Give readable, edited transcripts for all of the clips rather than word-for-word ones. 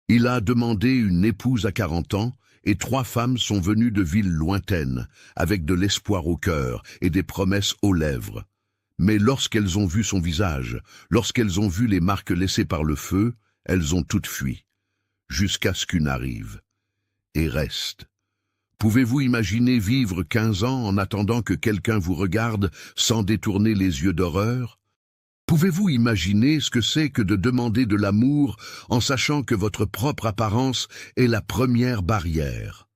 Il a demandé une épouse à 40 ans, et 3 femmes sont venues de villes lointaines, avec de l'espoir au cœur et des promesses aux lèvres. Mais lorsqu'elles ont vu son visage, lorsqu'elles ont vu les marques laissées par le feu, elles ont toutes fui, jusqu'à ce qu'une arrive, et reste. Pouvez-vous imaginer vivre 15 ans en attendant que quelqu'un vous regarde sans détourner les yeux d'horreur? Pouvez-vous imaginer ce que c'est que de demander de l'amour en sachant que votre propre apparence est la première barrière?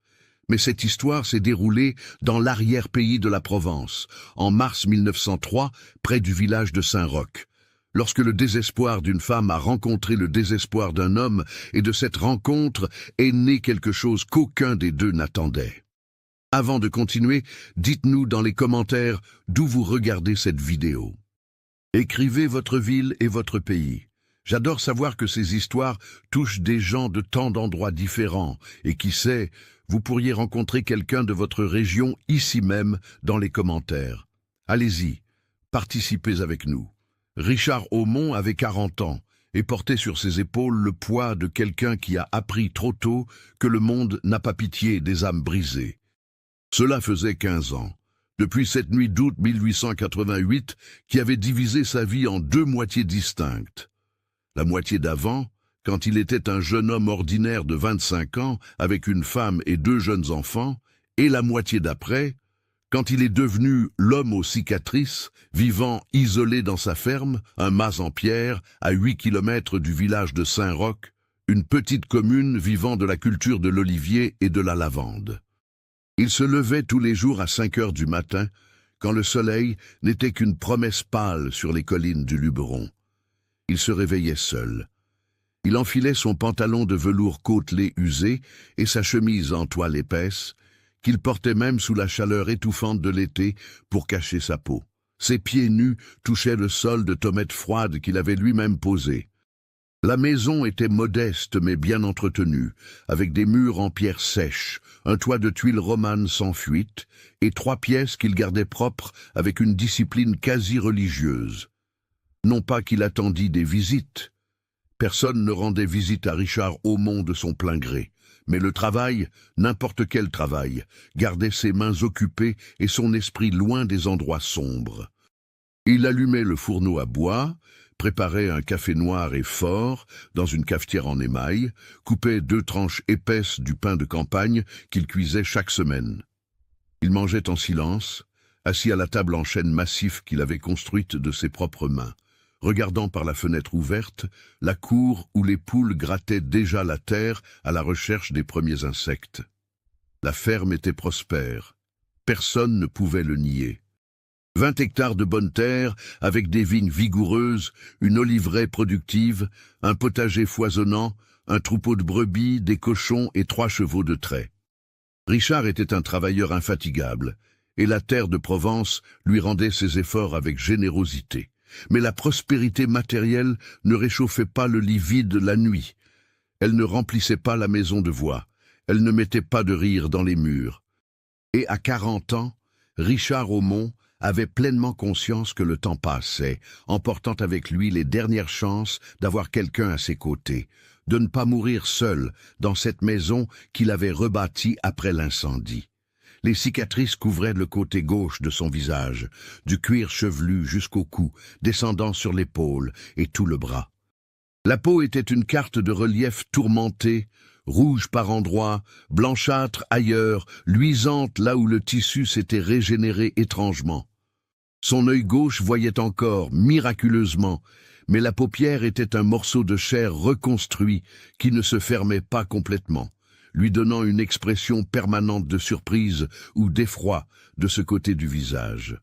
Mais cette histoire s'est déroulée dans l'arrière-pays de la Provence, en mars 1903, près du village de Saint-Roch. Lorsque le désespoir d'une femme a rencontré le désespoir d'un homme, et de cette rencontre est né quelque chose qu'aucun des deux n'attendait. Avant de continuer, dites-nous dans les commentaires d'où vous regardez cette vidéo. Écrivez votre ville et votre pays. J'adore savoir que ces histoires touchent des gens de tant d'endroits différents, et qui sait, vous pourriez rencontrer quelqu'un de votre région ici même dans les commentaires. Allez-y, participez avec nous. Richard Aumont avait 40 ans et portait sur ses épaules le poids de quelqu'un qui a appris trop tôt que le monde n'a pas pitié des âmes brisées. Cela faisait 15 ans, depuis cette nuit d'août 1888, qui avait divisé sa vie en 2 moitiés distinctes. La moitié d'avant, quand il était un jeune homme ordinaire de 25 ans, avec une femme et 2 jeunes enfants, et la moitié d'après, quand il est devenu l'homme aux cicatrices, vivant isolé dans sa ferme, un mas en pierre, à 8 kilomètres du village de Saint-Roch, une petite commune vivant de la culture de l'olivier et de la lavande. Il se levait tous les jours à 5 heures du matin, quand le soleil n'était qu'une promesse pâle sur les collines du Luberon. Il se réveillait seul. Il enfilait son pantalon de velours côtelé usé et sa chemise en toile épaisse, qu'il portait même sous la chaleur étouffante de l'été pour cacher sa peau. Ses pieds nus touchaient le sol de tomates froides qu'il avait lui-même posé. La maison était modeste mais bien entretenue, avec des murs en pierre sèche, un toit de tuiles romanes sans fuite, et 3 pièces qu'il gardait propres avec une discipline quasi religieuse. Non pas qu'il attendît des visites. Personne ne rendait visite à Richard Aumont de son plein gré. Mais le travail, n'importe quel travail, gardait ses mains occupées et son esprit loin des endroits sombres. Il allumait le fourneau à bois, préparait un café noir et fort dans une cafetière en émail, coupait 2 tranches épaisses du pain de campagne qu'il cuisait chaque semaine. Il mangeait en silence, assis à la table en chêne massif qu'il avait construite de ses propres mains, regardant par la fenêtre ouverte la cour où les poules grattaient déjà la terre à la recherche des premiers insectes. La ferme était prospère. Personne ne pouvait le nier. 20 hectares de bonne terre, avec des vignes vigoureuses, une oliveraie productive, un potager foisonnant, un troupeau de brebis, des cochons et 3 chevaux de trait. Richard était un travailleur infatigable, et la terre de Provence lui rendait ses efforts avec générosité. Mais la prospérité matérielle ne réchauffait pas le lit vide la nuit. Elle ne remplissait pas la maison de voix. Elle ne mettait pas de rire dans les murs. Et à 40 ans, Richard Aumont avait pleinement conscience que le temps passait, emportant avec lui les dernières chances d'avoir quelqu'un à ses côtés, de ne pas mourir seul dans cette maison qu'il avait rebâtie après l'incendie. Les cicatrices couvraient le côté gauche de son visage, du cuir chevelu jusqu'au cou, descendant sur l'épaule et tout le bras. La peau était une carte de relief tourmentée, rouge par endroits, blanchâtre ailleurs, luisante là où le tissu s'était régénéré étrangement. Son œil gauche voyait encore, miraculeusement, mais la paupière était un morceau de chair reconstruit qui ne se fermait pas complètement, lui donnant une expression permanente de surprise ou d'effroi de ce côté du visage.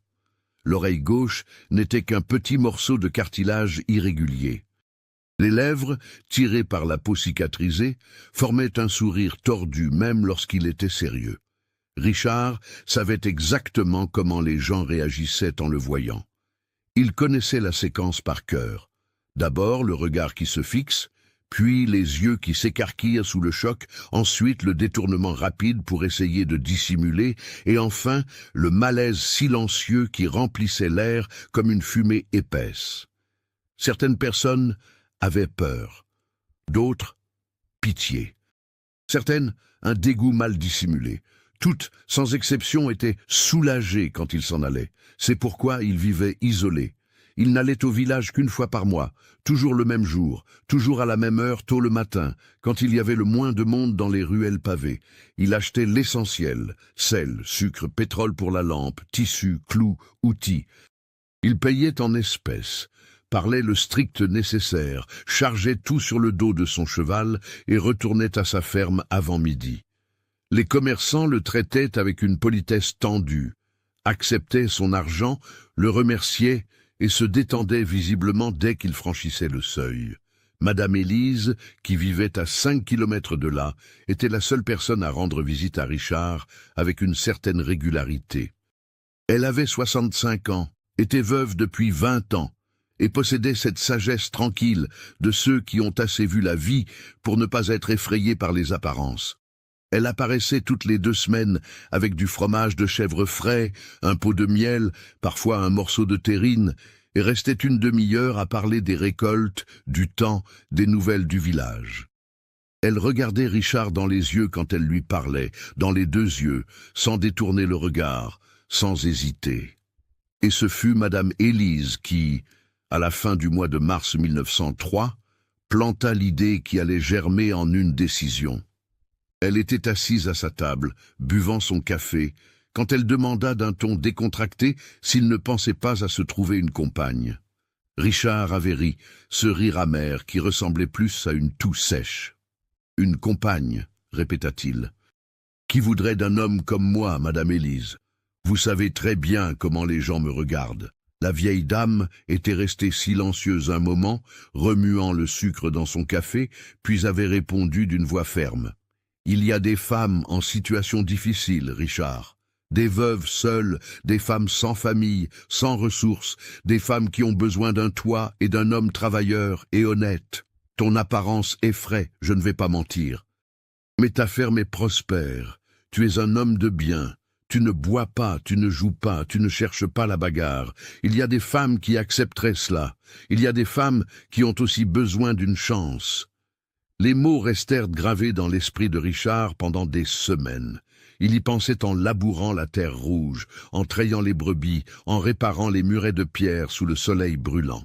L'oreille gauche n'était qu'un petit morceau de cartilage irrégulier. Les lèvres, tirées par la peau cicatrisée, formaient un sourire tordu même lorsqu'il était sérieux. Richard savait exactement comment les gens réagissaient en le voyant. Il connaissait la séquence par cœur. D'abord le regard qui se fixe, puis les yeux qui s'écarquillent sous le choc, ensuite le détournement rapide pour essayer de dissimuler, et enfin le malaise silencieux qui remplissait l'air comme une fumée épaisse. Certaines personnes avaient peur, d'autres pitié. Certaines, un dégoût mal dissimulé. Toutes, sans exception, étaient soulagées quand il s'en allait. C'est pourquoi il vivait isolé. Il n'allait au village qu'une fois par mois, toujours le même jour, toujours à la même heure, tôt le matin, quand il y avait le moins de monde dans les ruelles pavées. Il achetait l'essentiel, sel, sucre, pétrole pour la lampe, tissus, clous, outils. Il payait en espèces, parlait le strict nécessaire, chargeait tout sur le dos de son cheval et retournait à sa ferme avant midi. Les commerçants le traitaient avec une politesse tendue, acceptaient son argent, le remerciaient et se détendaient visiblement dès qu'il franchissait le seuil. Madame Élise, qui vivait à 5 kilomètres de là, était la seule personne à rendre visite à Richard avec une certaine régularité. Elle avait 65 ans, était veuve depuis 20 ans, et possédait cette sagesse tranquille de ceux qui ont assez vu la vie pour ne pas être effrayés par les apparences. Elle apparaissait toutes les 2 semaines avec du fromage de chèvre frais, un pot de miel, parfois un morceau de terrine, et restait une demi-heure à parler des récoltes, du temps, des nouvelles du village. Elle regardait Richard dans les yeux quand elle lui parlait, dans les 2 yeux, sans détourner le regard, sans hésiter. Et ce fut Madame Élise qui, à la fin du mois de mars 1903, planta l'idée qui allait germer en une décision. Elle était assise à sa table, buvant son café, quand elle demanda d'un ton décontracté s'il ne pensait pas à se trouver une compagne. Richard avait ri, ce rire amer qui ressemblait plus à une toux sèche. « Une compagne » répéta-t-il. « Qui voudrait d'un homme comme moi, Madame Élise? Vous savez très bien comment les gens me regardent. » La vieille dame était restée silencieuse un moment, remuant le sucre dans son café, puis avait répondu d'une voix ferme. « Il y a des femmes en situation difficile, Richard. Des veuves seules, des femmes sans famille, sans ressources, des femmes qui ont besoin d'un toit et d'un homme travailleur et honnête. Ton apparence effraie, je ne vais pas mentir. Mais ta ferme est prospère, tu es un homme de bien. Tu ne bois pas, tu ne joues pas, tu ne cherches pas la bagarre. Il y a des femmes qui accepteraient cela. Il y a des femmes qui ont aussi besoin d'une chance. » Les mots restèrent gravés dans l'esprit de Richard pendant des semaines. Il y pensait en labourant la terre rouge, en trayant les brebis, en réparant les murets de pierre sous le soleil brûlant.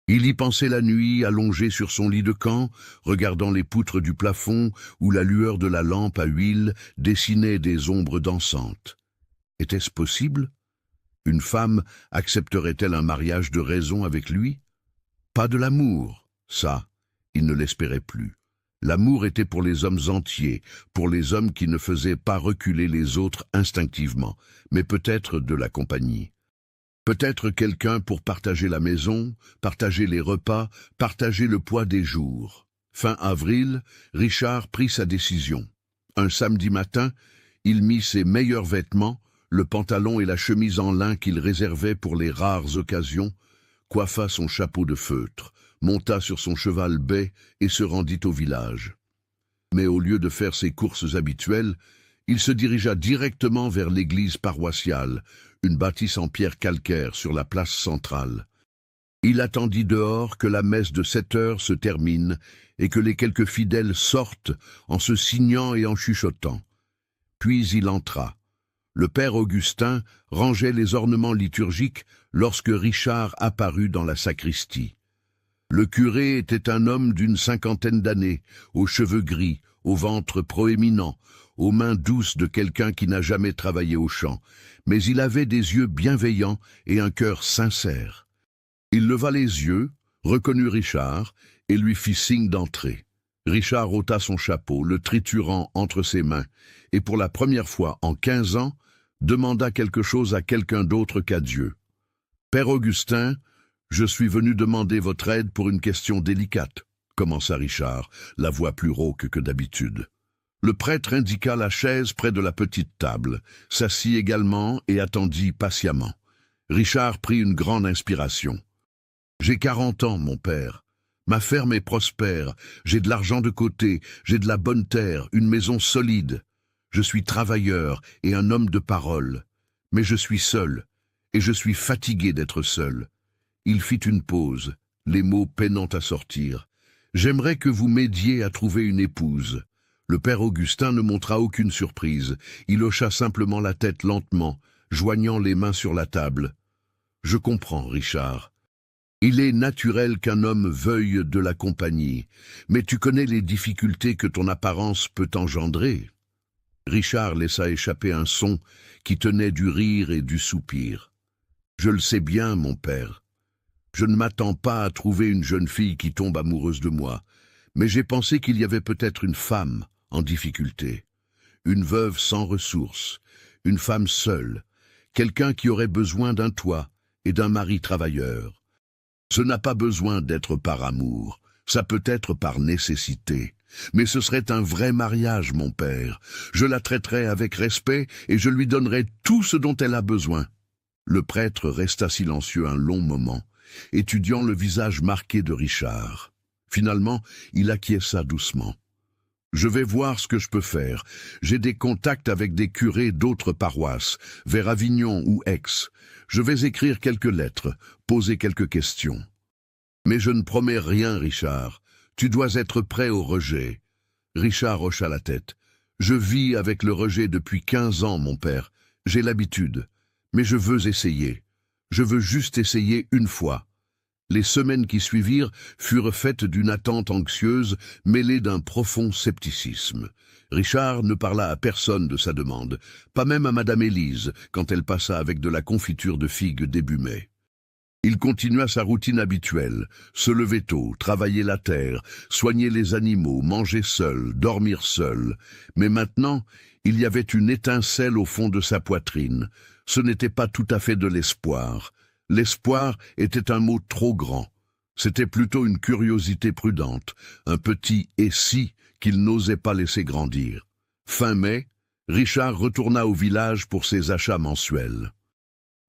Il y pensait la nuit, allongé sur son lit de camp, regardant les poutres du plafond où la lueur de la lampe à huile dessinait des ombres dansantes. Était-ce possible? Une femme accepterait-elle un mariage de raison avec lui? Pas de l'amour, ça, il ne l'espérait plus. L'amour était pour les hommes entiers, pour les hommes qui ne faisaient pas reculer les autres instinctivement, mais peut-être de la compagnie. Peut-être quelqu'un pour partager la maison, partager les repas, partager le poids des jours. Fin avril, Richard prit sa décision. Un samedi matin, il mit ses meilleurs vêtements, le pantalon et la chemise en lin qu'il réservait pour les rares occasions, coiffa son chapeau de feutre, monta sur son cheval bai et se rendit au village. Mais au lieu de faire ses courses habituelles, il se dirigea directement vers l'église paroissiale, une bâtisse en pierre calcaire sur la place centrale. Il attendit dehors que la messe de 7 heures se termine et que les quelques fidèles sortent en se signant et en chuchotant. Puis il entra. Le père Augustin rangeait les ornements liturgiques lorsque Richard apparut dans la sacristie. Le curé était un homme d'une 50aine d'années, aux cheveux gris, au ventre proéminent, aux mains douces de quelqu'un qui n'a jamais travaillé au champ, mais il avait des yeux bienveillants et un cœur sincère. Il leva les yeux, reconnut Richard et lui fit signe d'entrer. Richard ôta son chapeau, le triturant entre ses mains, et pour la première fois en 15 ans, demanda quelque chose à quelqu'un d'autre qu'à Dieu. « Père Augustin, je suis venu demander votre aide pour une question délicate, » commença Richard, la voix plus rauque que d'habitude. Le prêtre indiqua la chaise près de la petite table, s'assit également et attendit patiemment. Richard prit une grande inspiration. « J'ai 40 ans, mon père. Ma ferme est prospère, j'ai de l'argent de côté, j'ai de la bonne terre, une maison solide. Je suis travailleur et un homme de parole. Mais je suis seul, et je suis fatigué d'être seul. » Il fit une pause, les mots peinant à sortir. J'aimerais que vous m'aidiez à trouver une épouse. » Le père Augustin ne montra aucune surprise. Il hocha simplement la tête lentement, joignant les mains sur la table. « Je comprends, Richard. Il est naturel qu'un homme veuille de la compagnie, mais tu connais les difficultés que ton apparence peut engendrer. » Richard laissa échapper un son qui tenait du rire et du soupir. « Je le sais bien, mon père. Je ne m'attends pas à trouver une jeune fille qui tombe amoureuse de moi, mais j'ai pensé qu'il y avait peut-être une femme en difficulté, une veuve sans ressources, une femme seule, quelqu'un qui aurait besoin d'un toit et d'un mari travailleur. Ce n'a pas besoin d'être par amour, ça peut être par nécessité. Mais ce serait un vrai mariage, mon père. Je la traiterai avec respect et je lui donnerai tout ce dont elle a besoin. » Le prêtre resta silencieux un long moment, étudiant le visage marqué de Richard. Finalement, il acquiesça doucement. « Je vais voir ce que je peux faire. J'ai des contacts avec des curés d'autres paroisses, vers Avignon ou Aix. Je vais écrire quelques lettres, poser quelques questions. Mais je ne promets rien, Richard. Tu dois être prêt au rejet. » Richard hocha la tête. « Je vis avec le rejet depuis 15 ans, mon père. J'ai l'habitude. Mais je veux essayer. Je veux juste essayer une fois. » Les semaines qui suivirent furent faites d'une attente anxieuse mêlée d'un profond scepticisme. Richard ne parla à personne de sa demande, pas même à Madame Élise, quand elle passa avec de la confiture de figues début mai. Il continua sa routine habituelle, se lever tôt, travailler la terre, soigner les animaux, manger seul, dormir seul. Mais maintenant, il y avait une étincelle au fond de sa poitrine. Ce n'était pas tout à fait de l'espoir. L'espoir était un mot trop grand. C'était plutôt une curiosité prudente, un petit « et si » qu'il n'osait pas laisser grandir. Fin mai, Richard retourna au village pour ses achats mensuels.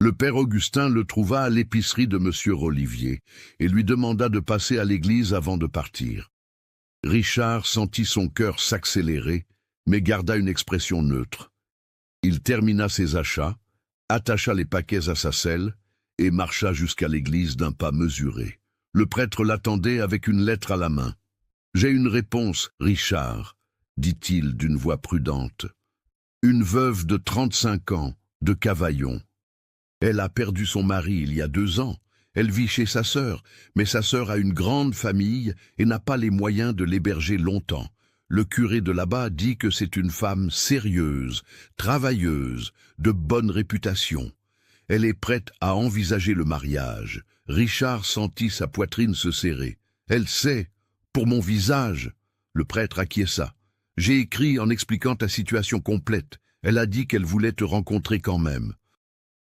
Le père Augustin le trouva à l'épicerie de Monsieur Olivier et lui demanda de passer à l'église avant de partir. Richard sentit son cœur s'accélérer, mais garda une expression neutre. Il termina ses achats, attacha les paquets à sa selle et marcha jusqu'à l'église d'un pas mesuré. Le prêtre l'attendait avec une lettre à la main. « J'ai une réponse, Richard, » dit-il d'une voix prudente. « Une veuve de 35 ans, de Cavaillon. Elle a perdu son mari il y a 2 ans. Elle vit chez sa sœur, mais sa sœur a une grande famille et n'a pas les moyens de l'héberger longtemps. Le curé de là-bas dit que c'est une femme sérieuse, travailleuse, de bonne réputation. Elle est prête à envisager le mariage. » Richard sentit sa poitrine se serrer. « Elle sait, pour mon visage. » Le prêtre acquiesça. « J'ai écrit en expliquant ta situation complète. Elle a dit qu'elle voulait te rencontrer quand même.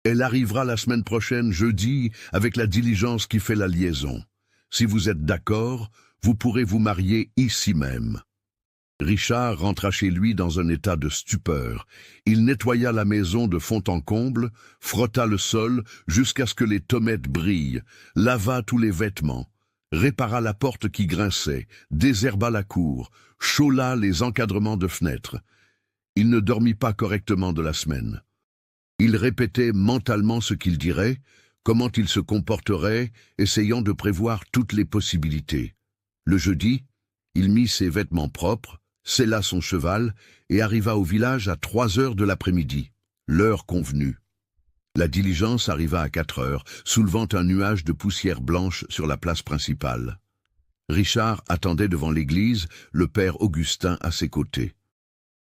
Elle arrivera la semaine prochaine, jeudi, avec la diligence qui fait la liaison. Si vous êtes d'accord, vous pourrez vous marier ici même. » Richard rentra chez lui dans un état de stupeur. Il nettoya la maison de fond en comble, frotta le sol jusqu'à ce que les tomates brillent, lava tous les vêtements, répara la porte qui grinçait, désherba la cour, chaula les encadrements de fenêtres. Il ne dormit pas correctement de la semaine. Il répétait mentalement ce qu'il dirait, comment il se comporterait, essayant de prévoir toutes les possibilités. Le jeudi, il mit ses vêtements propres, sella son cheval et arriva au village à 3 heures de l'après-midi, l'heure convenue. La diligence arriva à 4 heures, soulevant un nuage de poussière blanche sur la place principale. Richard attendait devant l'église, le père Augustin à ses côtés.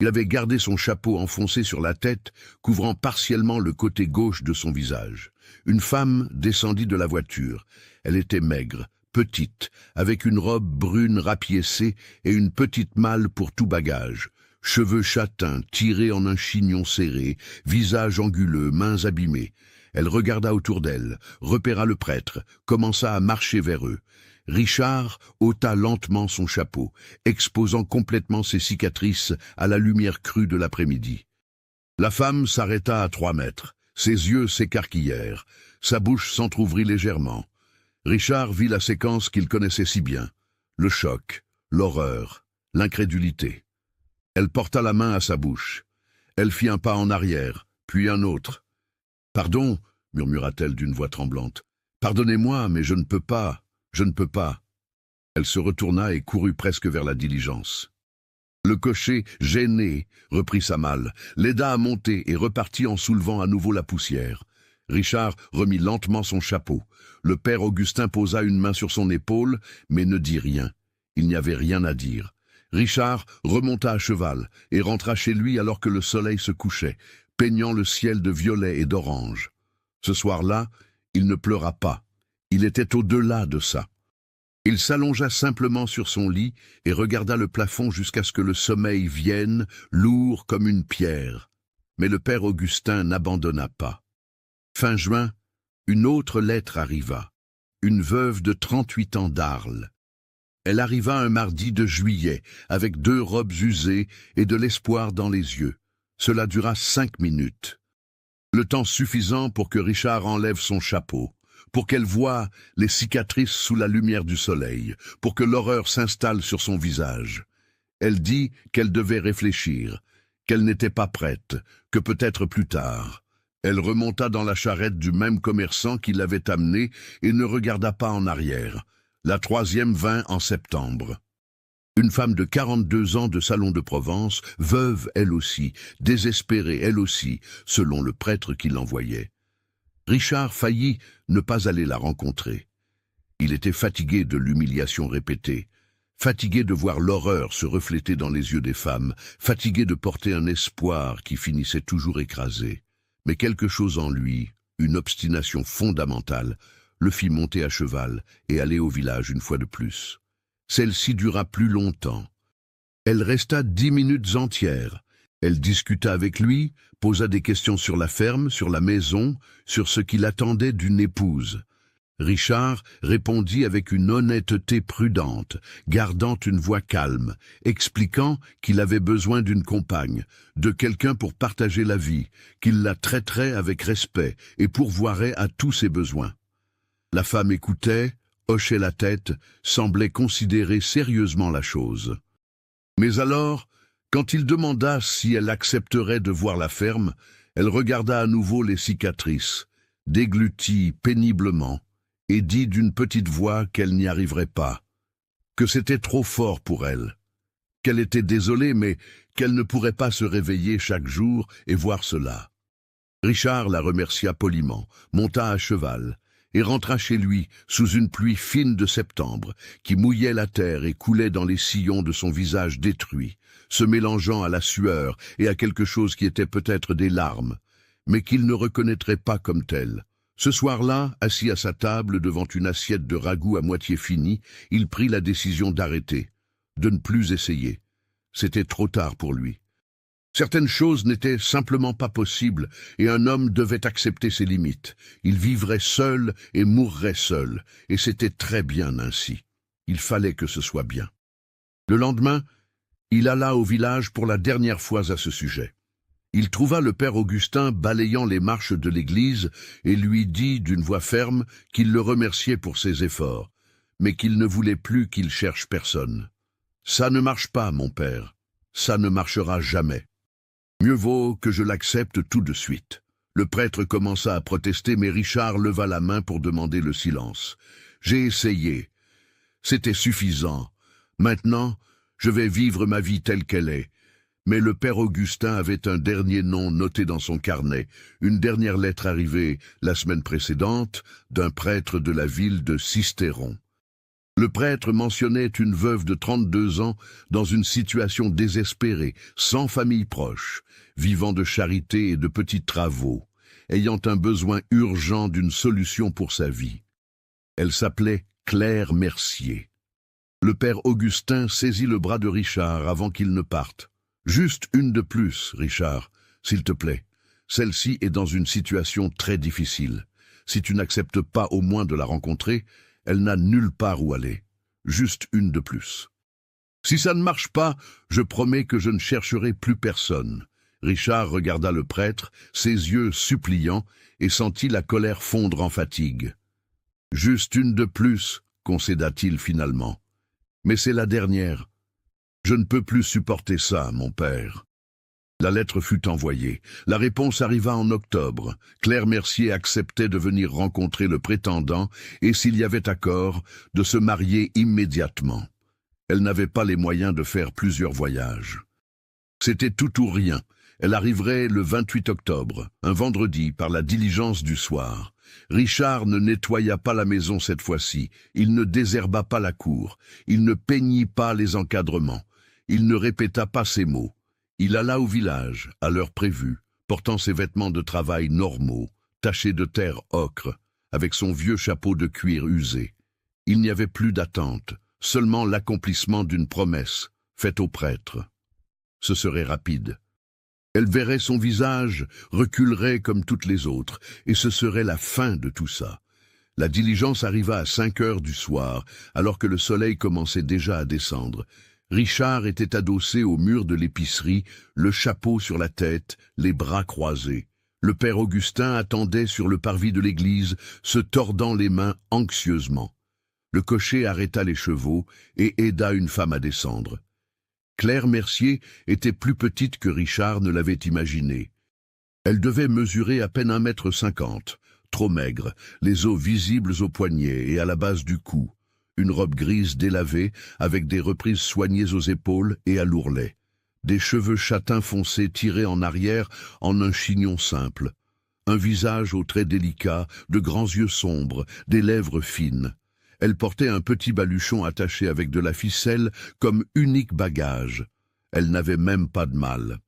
Il avait gardé son chapeau enfoncé sur la tête, couvrant partiellement le côté gauche de son visage. Une femme descendit de la voiture. Elle était maigre, petite, avec une robe brune rapiécée et une petite malle pour tout bagage. Cheveux châtains, tirés en un chignon serré, visage anguleux, mains abîmées. Elle regarda autour d'elle, repéra le prêtre, commença à marcher vers eux. Richard ôta lentement son chapeau, exposant complètement ses cicatrices à la lumière crue de l'après-midi. La femme s'arrêta à 3 mètres. Ses yeux s'écarquillèrent. Sa bouche s'entr'ouvrit légèrement. Richard vit la séquence qu'il connaissait si bien. Le choc, l'horreur, l'incrédulité. Elle porta la main à sa bouche. Elle fit un pas en arrière, puis un autre. « Pardon, » murmura-t-elle d'une voix tremblante. « Pardonnez-moi, mais je ne peux pas. Je ne peux pas. » Elle se retourna et courut presque vers la diligence. Le cocher, gêné, reprit sa malle, l'aida à monter et repartit en soulevant à nouveau la poussière. Richard remit lentement son chapeau. Le père Augustin posa une main sur son épaule, mais ne dit rien. Il n'y avait rien à dire. Richard remonta à cheval et rentra chez lui alors que le soleil se couchait, peignant le ciel de violet et d'orange. Ce soir-là, il ne pleura pas. Il était au-delà de ça. Il s'allongea simplement sur son lit et regarda le plafond jusqu'à ce que le sommeil vienne, lourd comme une pierre. Mais le père Augustin n'abandonna pas. Fin juin, une autre lettre arriva. Une veuve de 38 ans d'Arles. Elle arriva un mardi de juillet, avec 2 robes usées et de l'espoir dans les yeux. Cela dura 5 minutes. Le temps suffisant pour que Richard enlève son chapeau, pour qu'elle voie les cicatrices sous la lumière du soleil, pour que l'horreur s'installe sur son visage. Elle dit qu'elle devait réfléchir, qu'elle n'était pas prête, que peut-être plus tard. Elle remonta dans la charrette du même commerçant qui l'avait amenée et ne regarda pas en arrière. La 3e vint en septembre. Une femme de 42 ans de Salon de Provence, veuve elle aussi, désespérée elle aussi, selon le prêtre qui l'envoyait. Richard faillit ne pas aller la rencontrer. Il était fatigué de l'humiliation répétée, fatigué de voir l'horreur se refléter dans les yeux des femmes, fatigué de porter un espoir qui finissait toujours écrasé. Mais quelque chose en lui, une obstination fondamentale, le fit monter à cheval et aller au village une fois de plus. Celle-ci dura plus longtemps. Elle resta 10 minutes entières. Elle discuta avec lui, posa des questions sur la ferme, sur la maison, sur ce qu'il attendait d'une épouse. Richard répondit avec une honnêteté prudente, gardant une voix calme, expliquant qu'il avait besoin d'une compagne, de quelqu'un pour partager la vie, qu'il la traiterait avec respect et pourvoirait à tous ses besoins. La femme écoutait, hochait la tête, semblait considérer sérieusement la chose. Mais alors, quand il demanda si elle accepterait de voir la ferme, elle regarda à nouveau les cicatrices, déglutit péniblement, et dit d'une petite voix qu'elle n'y arriverait pas, que c'était trop fort pour elle, qu'elle était désolée mais qu'elle ne pourrait pas se réveiller chaque jour et voir cela. Richard la remercia poliment, monta à cheval, et rentra chez lui sous une pluie fine de septembre qui mouillait la terre et coulait dans les sillons de son visage détruit, se mélangeant à la sueur et à quelque chose qui était peut-être des larmes, mais qu'il ne reconnaîtrait pas comme tel. Ce soir-là, assis à sa table devant une assiette de ragoût à moitié finie, il prit la décision d'arrêter, de ne plus essayer. C'était trop tard pour lui. Certaines choses n'étaient simplement pas possibles et un homme devait accepter ses limites. Il vivrait seul et mourrait seul, et c'était très bien ainsi. Il fallait que ce soit bien. Le lendemain, il alla au village pour la dernière fois à ce sujet. Il trouva le père Augustin balayant les marches de l'église et lui dit d'une voix ferme qu'il le remerciait pour ses efforts, mais qu'il ne voulait plus qu'il cherche personne. « Ça ne marche pas, mon père. Ça ne marchera jamais. Mieux vaut que je l'accepte tout de suite. » Le prêtre commença à protester, mais Richard leva la main pour demander le silence. « J'ai essayé. C'était suffisant. Maintenant, je vais vivre ma vie telle qu'elle est. » Mais le père Augustin avait un dernier nom noté dans son carnet, une dernière lettre arrivée la semaine précédente d'un prêtre de la ville de Sisteron. Le prêtre mentionnait une veuve de 32 ans dans une situation désespérée, sans famille proche, vivant de charité et de petits travaux, ayant un besoin urgent d'une solution pour sa vie. Elle s'appelait Claire Mercier. Le père Augustin saisit le bras de Richard avant qu'il ne parte. « Juste une de plus, Richard, s'il te plaît. Celle-ci est dans une situation très difficile. Si tu n'acceptes pas au moins de la rencontrer, elle n'a nulle part où aller. Juste une de plus. Si ça ne marche pas, je promets que je ne chercherai plus personne. » Richard regarda le prêtre, ses yeux suppliants, et sentit la colère fondre en fatigue. « Juste une de plus, concéda-t-il finalement. Mais c'est la dernière. Je ne peux plus supporter ça, mon père. » La lettre fut envoyée. La réponse arriva en octobre. Claire Mercier acceptait de venir rencontrer le prétendant et, s'il y avait accord, de se marier immédiatement. Elle n'avait pas les moyens de faire plusieurs voyages. C'était tout ou rien. Elle arriverait le 28 octobre, un vendredi, par la diligence du soir. Richard ne nettoya pas la maison cette fois-ci. Il ne désherba pas la cour. Il ne peignit pas les encadrements. Il ne répéta pas ses mots. Il alla au village, à l'heure prévue, portant ses vêtements de travail normaux, tachés de terre ocre, avec son vieux chapeau de cuir usé. Il n'y avait plus d'attente, seulement l'accomplissement d'une promesse, faite au prêtre. Ce serait rapide. Elle verrait son visage, reculerait comme toutes les autres, et ce serait la fin de tout ça. La diligence arriva à 5 heures du soir, alors que le soleil commençait déjà à descendre. Richard était adossé au mur de l'épicerie, le chapeau sur la tête, les bras croisés. Le père Augustin attendait sur le parvis de l'église, se tordant les mains anxieusement. Le cocher arrêta les chevaux et aida une femme à descendre. Claire Mercier était plus petite que Richard ne l'avait imaginé. Elle devait mesurer à peine 1,50 m, trop maigre, les os visibles aux poignets et à la base du cou. Une robe grise délavée, avec des reprises soignées aux épaules et à l'ourlet. Des cheveux châtains foncés tirés en arrière en un chignon simple. Un visage aux traits délicats, de grands yeux sombres, des lèvres fines. Elle portait un petit baluchon attaché avec de la ficelle comme unique bagage. Elle n'avait même pas de malle.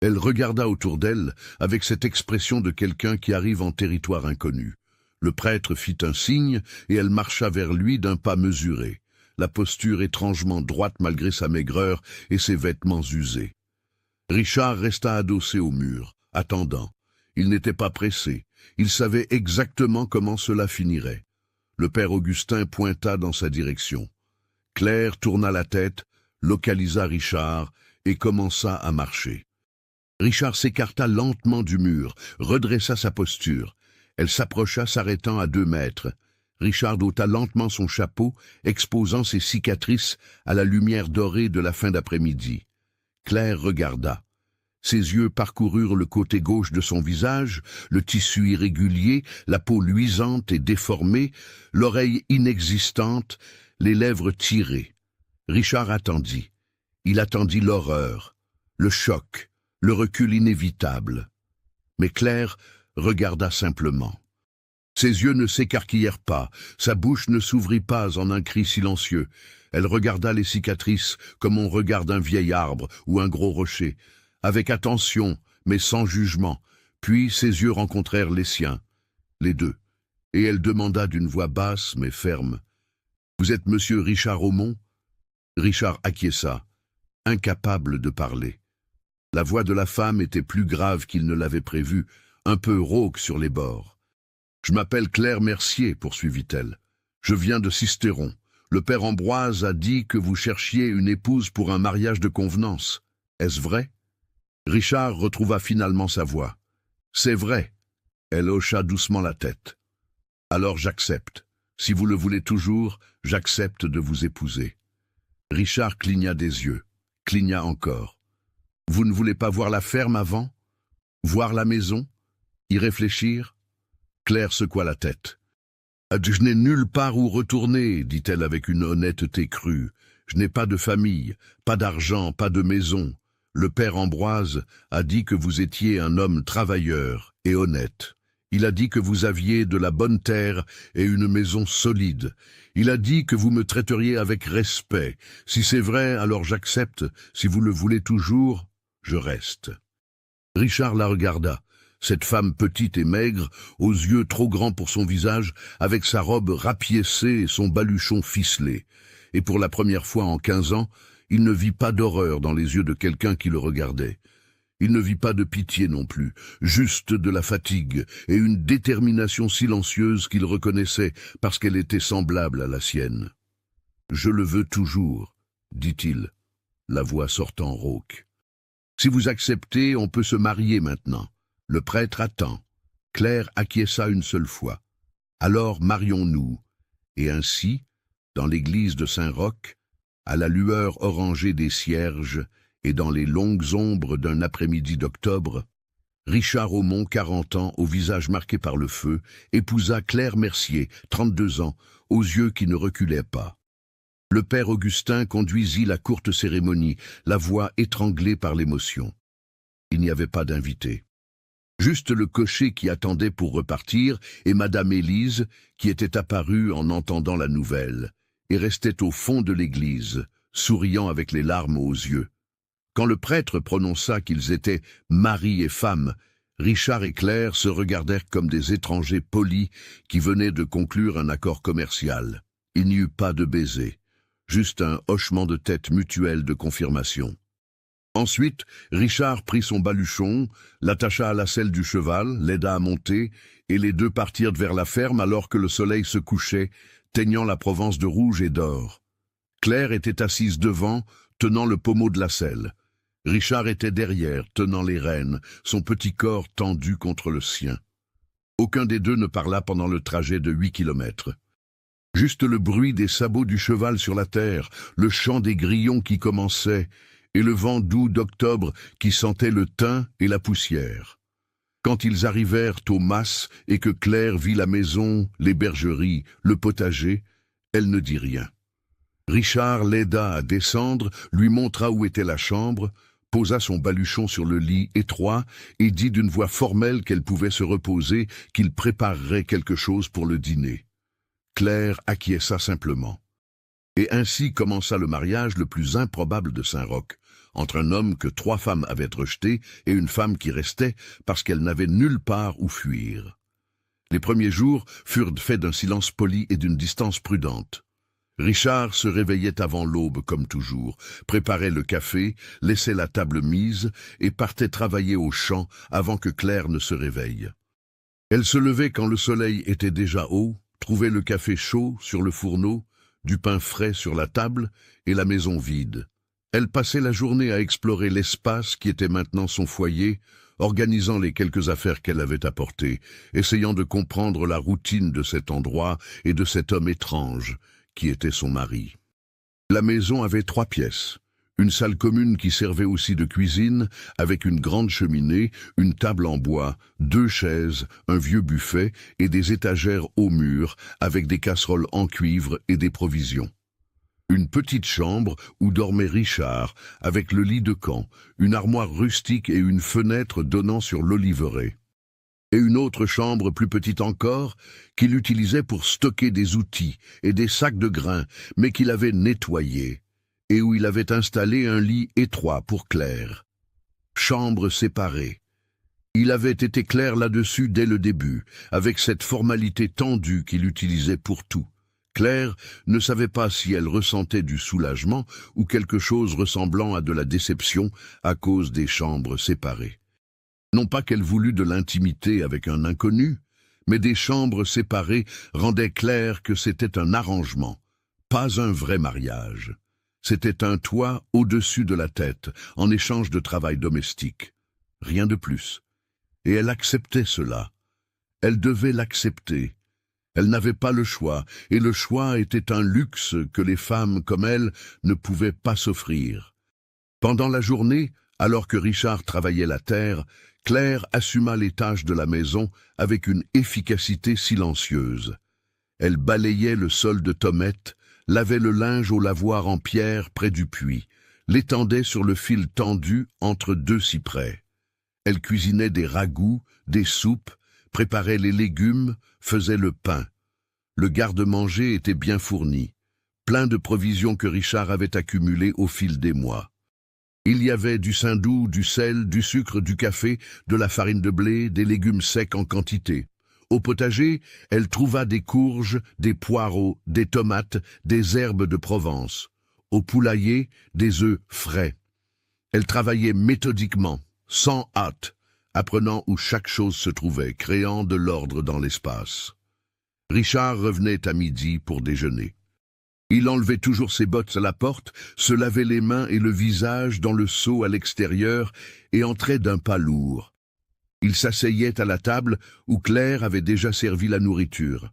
Elle regarda autour d'elle avec cette expression de quelqu'un qui arrive en territoire inconnu. Le prêtre fit un signe et elle marcha vers lui d'un pas mesuré, la posture étrangement droite malgré sa maigreur et ses vêtements usés. Richard resta adossé au mur, attendant. Il n'était pas pressé, il savait exactement comment cela finirait. Le père Augustin pointa dans sa direction. Claire tourna la tête, localisa Richard et commença à marcher. Richard s'écarta lentement du mur, redressa sa posture. Elle s'approcha, s'arrêtant à 2 mètres. Richard ôta lentement son chapeau, exposant ses cicatrices à la lumière dorée de la fin d'après-midi. Claire regarda. Ses yeux parcoururent le côté gauche de son visage, le tissu irrégulier, la peau luisante et déformée, l'oreille inexistante, les lèvres tirées. Richard attendit. Il attendit l'horreur, le choc, le recul inévitable. Mais Claire regarda simplement. Ses yeux ne s'écarquillèrent pas, sa bouche ne s'ouvrit pas en un cri silencieux. Elle regarda les cicatrices comme on regarde un vieil arbre ou un gros rocher, avec attention, mais sans jugement, puis ses yeux rencontrèrent les siens, les deux, et elle demanda d'une voix basse mais ferme. « Vous êtes monsieur Richard Aumont ?» Richard acquiesça, incapable de parler. La voix de la femme était plus grave qu'il ne l'avait prévu, un peu rauque sur les bords. « Je m'appelle Claire Mercier, poursuivit-elle. Je viens de Sisteron. Le père Ambroise a dit que vous cherchiez une épouse pour un mariage de convenance. Est-ce vrai ?» Richard retrouva finalement sa voix. « C'est vrai. » Elle hocha doucement la tête. « Alors j'accepte. Si vous le voulez toujours, j'accepte de vous épouser. » Richard cligna des yeux, cligna encore. « Vous ne voulez pas voir la ferme avant? Voir la maison? Y réfléchir ?» Claire secoua la tête. « Je n'ai nulle part où retourner, dit-elle avec une honnêteté crue. Je n'ai pas de famille, pas d'argent, pas de maison. Le père Ambroise a dit que vous étiez un homme travailleur et honnête. Il a dit que vous aviez de la bonne terre et une maison solide. Il a dit que vous me traiteriez avec respect. Si c'est vrai, alors j'accepte. Si vous le voulez toujours, je reste. » Richard la regarda. Cette femme petite et maigre, aux yeux trop grands pour son visage, avec sa robe rapiécée et son baluchon ficelé. Et pour la première fois en 15 ans, il ne vit pas d'horreur dans les yeux de quelqu'un qui le regardait. Il ne vit pas de pitié non plus, juste de la fatigue et une détermination silencieuse qu'il reconnaissait parce qu'elle était semblable à la sienne. « Je le veux toujours, » dit-il, la voix sortant rauque. « Si vous acceptez, on peut se marier maintenant. Le prêtre attend. » Claire acquiesça une seule fois. « Alors marions-nous. » Et ainsi, dans l'église de Saint-Roch, à la lueur orangée des cierges et dans les longues ombres d'un après-midi d'octobre, Richard Aumont, 40 ans, au visage marqué par le feu, épousa Claire Mercier, 32 ans, aux yeux qui ne reculaient pas. Le père Augustin conduisit la courte cérémonie, la voix étranglée par l'émotion. Il n'y avait pas d'invité. Juste le cocher qui attendait pour repartir et Madame Élise, qui était apparue en entendant la nouvelle, et restait au fond de l'église, souriant avec les larmes aux yeux. Quand le prêtre prononça qu'ils étaient mari et femme, Richard et Claire se regardèrent comme des étrangers polis qui venaient de conclure un accord commercial. Il n'y eut pas de baiser, juste un hochement de tête mutuel de confirmation. Ensuite, Richard prit son baluchon, l'attacha à la selle du cheval, l'aida à monter, et les deux partirent vers la ferme alors que le soleil se couchait, teignant la Provence de rouge et d'or. Claire était assise devant, tenant le pommeau de la selle. Richard était derrière, tenant les rênes, son petit corps tendu contre le sien. Aucun des deux ne parla pendant le trajet de 8 kilomètres. Juste le bruit des sabots du cheval sur la terre, le chant des grillons qui commençait, et le vent doux d'octobre qui sentait le thym et la poussière. Quand ils arrivèrent aux Masses et que Claire vit la maison, les bergeries, le potager, elle ne dit rien. Richard l'aida à descendre, lui montra où était la chambre, posa son baluchon sur le lit étroit et dit d'une voix formelle qu'elle pouvait se reposer, qu'il préparerait quelque chose pour le dîner. Claire acquiesça simplement. Et ainsi commença le mariage le plus improbable de Saint-Roch, entre un homme que 3 femmes avaient rejeté et une femme qui restait parce qu'elle n'avait nulle part où fuir. Les premiers jours furent faits d'un silence poli et d'une distance prudente. Richard se réveillait avant l'aube comme toujours, préparait le café, laissait la table mise et partait travailler au champ avant que Claire ne se réveille. Elle se levait quand le soleil était déjà haut, trouvait le café chaud sur le fourneau, du pain frais sur la table et la maison vide. Elle passait la journée à explorer l'espace qui était maintenant son foyer, organisant les quelques affaires qu'elle avait apportées, essayant de comprendre la routine de cet endroit et de cet homme étrange qui était son mari. La maison avait 3 pièces. Une salle commune qui servait aussi de cuisine, avec une grande cheminée, une table en bois, 2 chaises, un vieux buffet et des étagères au mur, avec des casseroles en cuivre et des provisions. Une petite chambre où dormait Richard, avec le lit de camp, une armoire rustique et une fenêtre donnant sur l'oliveraie. Et une autre chambre plus petite encore, qu'il utilisait pour stocker des outils et des sacs de grains, mais qu'il avait nettoyés, et où il avait installé un lit étroit pour Claire. Chambre séparée. Il avait été clair là-dessus dès le début, avec cette formalité tendue qu'il utilisait pour tout. Claire ne savait pas si elle ressentait du soulagement ou quelque chose ressemblant à de la déception à cause des chambres séparées. Non pas qu'elle voulût de l'intimité avec un inconnu, mais des chambres séparées rendaient clair que c'était un arrangement, pas un vrai mariage. C'était un toit au-dessus de la tête, en échange de travail domestique. Rien de plus. Et elle acceptait cela. Elle devait l'accepter. Elle n'avait pas le choix, et le choix était un luxe que les femmes comme elle ne pouvaient pas s'offrir. Pendant la journée, alors que Richard travaillait la terre, Claire assuma les tâches de la maison avec une efficacité silencieuse. Elle balayait le sol de tomettes, lavait le linge au lavoir en pierre près du puits, l'étendait sur le fil tendu entre 2 cyprès. Elle cuisinait des ragoûts, des soupes, préparait les légumes, faisait le pain. Le garde-manger était bien fourni, plein de provisions que Richard avait accumulées au fil des mois. Il y avait du saindoux, du sel, du sucre, du café, de la farine de blé, des légumes secs en quantité. Au potager, elle trouva des courges, des poireaux, des tomates, des herbes de Provence. Au poulailler, des œufs frais. Elle travaillait méthodiquement, sans hâte, apprenant où chaque chose se trouvait, créant de l'ordre dans l'espace. Richard revenait à midi pour déjeuner. Il enlevait toujours ses bottes à la porte, se lavait les mains et le visage dans le seau à l'extérieur et entrait d'un pas lourd. Il s'asseyait à la table où Claire avait déjà servi la nourriture.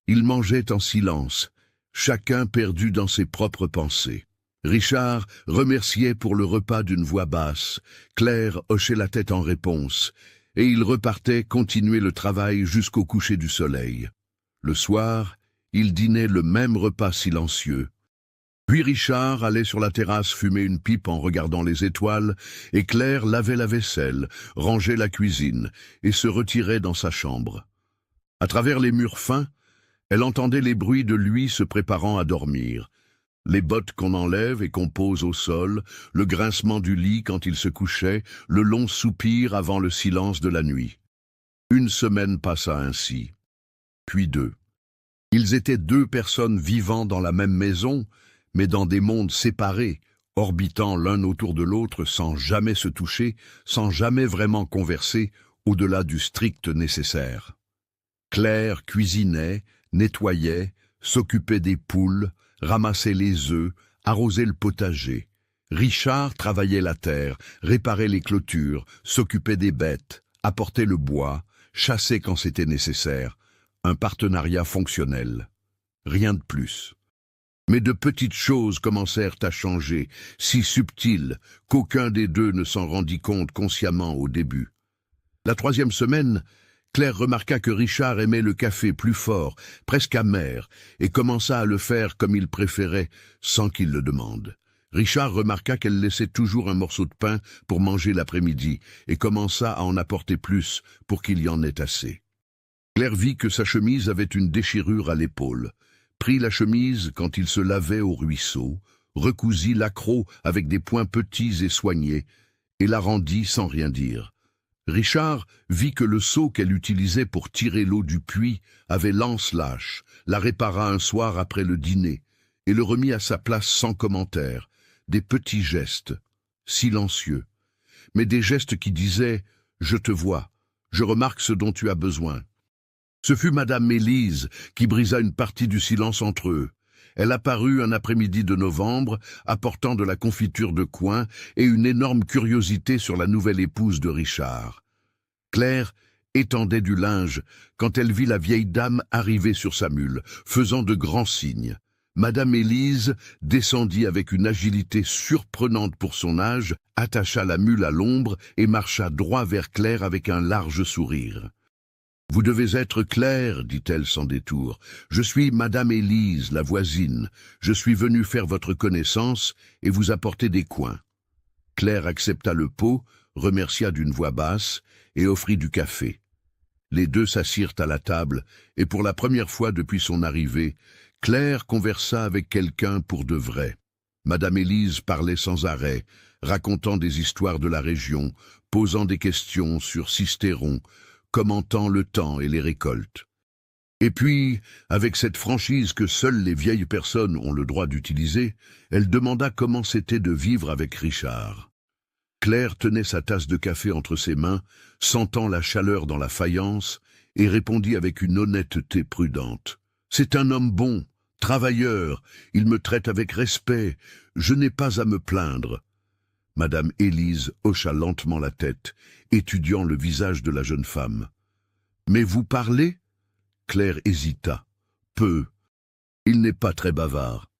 Ils mangeaient en silence, chacun perdu dans ses propres pensées. Richard remerciait pour le repas d'une voix basse. Claire hochait la tête en réponse, et ils repartaient continuer le travail jusqu'au coucher du soleil. Le soir, ils dînaient le même repas silencieux. Puis Richard allait sur la terrasse fumer une pipe en regardant les étoiles, et Claire lavait la vaisselle, rangeait la cuisine et se retirait dans sa chambre. À travers les murs fins, elle entendait les bruits de lui se préparant à dormir. Les bottes qu'on enlève et qu'on pose au sol, le grincement du lit quand il se couchait, le long soupir avant le silence de la nuit. Une semaine passa ainsi, puis deux. Ils étaient deux personnes vivant dans la même maison, mais dans des mondes séparés, orbitant l'un autour de l'autre sans jamais se toucher, sans jamais vraiment converser, au-delà du strict nécessaire. Claire cuisinait, nettoyait, s'occupait des poules, ramassait les œufs, arrosait le potager. Richard travaillait la terre, réparait les clôtures, s'occupait des bêtes, apportait le bois, chassait quand c'était nécessaire. Un partenariat fonctionnel. Rien de plus. Mais de petites choses commencèrent à changer, si subtiles qu'aucun des deux ne s'en rendit compte consciemment au début. La troisième semaine, Claire remarqua que Richard aimait le café plus fort, presque amer, et commença à le faire comme il préférait, sans qu'il le demande. Richard remarqua qu'elle laissait toujours un morceau de pain pour manger l'après-midi, et commença à en apporter plus pour qu'il y en ait assez. Claire vit que sa chemise avait une déchirure à l'épaule, prit la chemise quand il se lavait au ruisseau, recousit l'accroc avec des points petits et soignés, et la rendit sans rien dire. Richard vit que le seau qu'elle utilisait pour tirer l'eau du puits avait l'anse lâche, la répara un soir après le dîner, et le remit à sa place sans commentaire. Des petits gestes, silencieux, mais des gestes qui disaient « Je te vois, je remarque ce dont tu as besoin ». Ce fut Madame Élise qui brisa une partie du silence entre eux. Elle apparut un après-midi de novembre, apportant de la confiture de coin et une énorme curiosité sur la nouvelle épouse de Richard. Claire étendait du linge quand elle vit la vieille dame arriver sur sa mule, faisant de grands signes. Madame Élise descendit avec une agilité surprenante pour son âge, attacha la mule à l'ombre et marcha droit vers Claire avec un large sourire. « Vous devez être Claire, dit-elle sans détour. Je suis Madame Élise, la voisine. Je suis venue faire votre connaissance et vous apporter des coins. » Claire accepta le pot, remercia d'une voix basse et offrit du café. Les deux s'assirent à la table et pour la première fois depuis son arrivée, Claire conversa avec quelqu'un pour de vrai. Madame Élise parlait sans arrêt, racontant des histoires de la région, posant des questions sur Cicéron, commentant le temps et les récoltes. Et puis, avec cette franchise que seules les vieilles personnes ont le droit d'utiliser, elle demanda comment c'était de vivre avec Richard. Claire tenait sa tasse de café entre ses mains, sentant la chaleur dans la faïence, et répondit avec une honnêteté prudente. « C'est un homme bon, travailleur, il me traite avec respect, je n'ai pas à me plaindre. » Madame Élise hocha lentement la tête, étudiant le visage de la jeune femme. « Mais vous parlez ?» Claire hésita. « Peu. Il n'est pas très bavard. »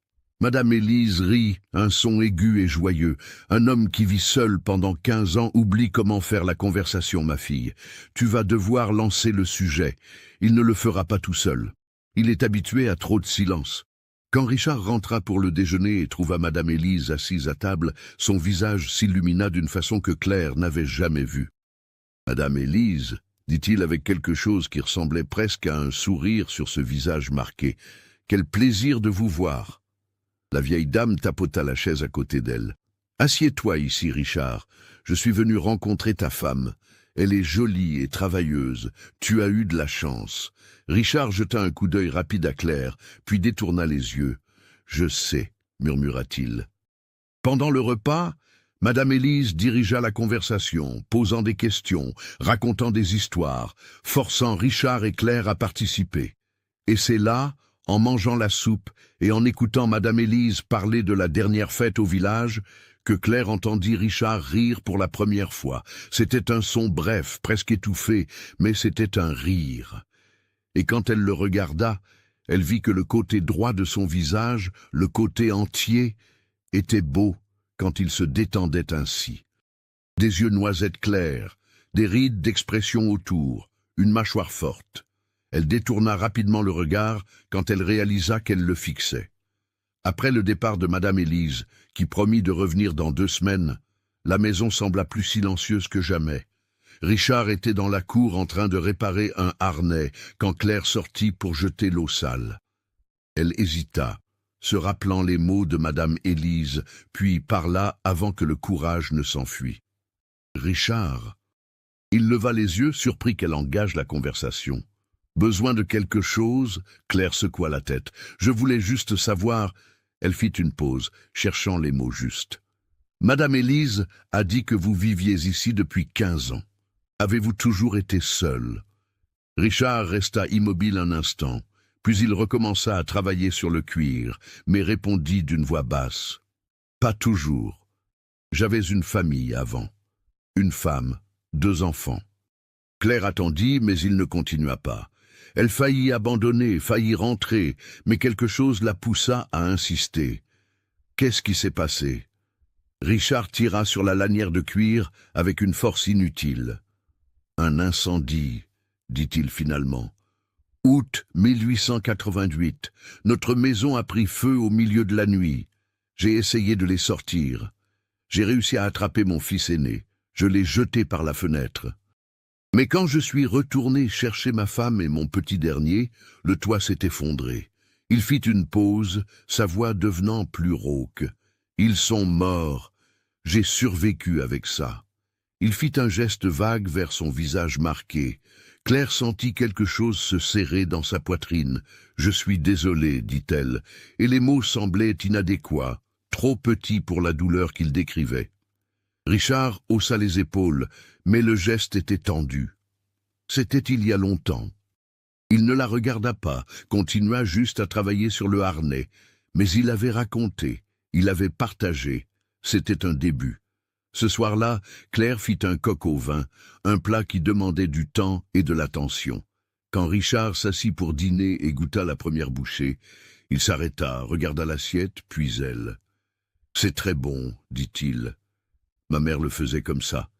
Madame Élise rit, un son aigu et joyeux. « Un homme qui vit seul pendant 15 ans oublie comment faire la conversation, ma fille. Tu vas devoir lancer le sujet. Il ne le fera pas tout seul. Il est habitué à trop de silence. » Quand Richard rentra pour le déjeuner et trouva Madame Élise assise à table, son visage s'illumina d'une façon que Claire n'avait jamais vue. « Madame Élise, dit-il avec quelque chose qui ressemblait presque à un sourire sur ce visage marqué, quel plaisir de vous voir. » La vieille dame tapota la chaise à côté d'elle. « Assieds-toi ici, Richard. Je suis venu rencontrer ta femme. Elle est jolie et travailleuse. Tu as eu de la chance. » Richard jeta un coup d'œil rapide à Claire, puis détourna les yeux. « Je sais, » murmura-t-il. Pendant le repas, Madame Élise dirigea la conversation, posant des questions, racontant des histoires, forçant Richard et Claire à participer. Et c'est là, en mangeant la soupe et en écoutant Madame Élise parler de la dernière fête au village, que Claire entendit Richard rire pour la première fois. C'était un son bref, presque étouffé, mais c'était un rire. Et quand elle le regarda, elle vit que le côté droit de son visage, le côté entier, était beau quand il se détendait ainsi. Des yeux noisettes clairs, des rides d'expression autour, une mâchoire forte. Elle détourna rapidement le regard quand elle réalisa qu'elle le fixait. Après le départ de Madame Élise, qui promit de revenir dans 2 semaines, la maison sembla plus silencieuse que jamais. Richard était dans la cour en train de réparer un harnais quand Claire sortit pour jeter l'eau sale. Elle hésita, se rappelant les mots de Madame Élise, puis parla avant que le courage ne s'enfuît. « Richard !» Il leva les yeux, surpris qu'elle engage la conversation. « Besoin de quelque chose ?» Claire secoua la tête. « Je voulais juste savoir... » Elle fit une pause, cherchant les mots justes. « Madame Élise a dit que vous viviez ici depuis 15 ans. Avez-vous toujours été seul ?» Richard resta immobile un instant, puis il recommença à travailler sur le cuir, mais répondit d'une voix basse. « Pas toujours. J'avais une famille avant. Une femme, 2 enfants. » Claire attendit, mais il ne continua pas. Elle faillit abandonner, faillit rentrer, mais quelque chose la poussa à insister. Qu'est-ce qui s'est passé? Richard tira sur la lanière de cuir avec une force inutile. Un incendie, dit-il finalement. Août 1888, notre maison a pris feu au milieu de la nuit. J'ai essayé de les sortir. J'ai réussi à attraper mon fils aîné. Je l'ai jeté par la fenêtre. Mais quand je suis retourné chercher ma femme et mon petit dernier, le toit s'est effondré. Il fit une pause, sa voix devenant plus rauque. Ils sont morts. J'ai survécu avec ça. Il fit un geste vague vers son visage marqué. Claire sentit quelque chose se serrer dans sa poitrine. « Je suis désolée, dit-elle, et les mots semblaient inadéquats, trop petits pour la douleur qu'il décrivait. Richard haussa les épaules, mais le geste était tendu. C'était il y a longtemps. Il ne la regarda pas, continua juste à travailler sur le harnais, mais il avait raconté, il avait partagé. C'était un début. Ce soir-là, Claire fit un coq au vin, un plat qui demandait du temps et de l'attention. Quand Richard s'assit pour dîner et goûta la première bouchée, il s'arrêta, regarda l'assiette, puis elle. « C'est très bon, dit-il. Ma mère le faisait comme ça. »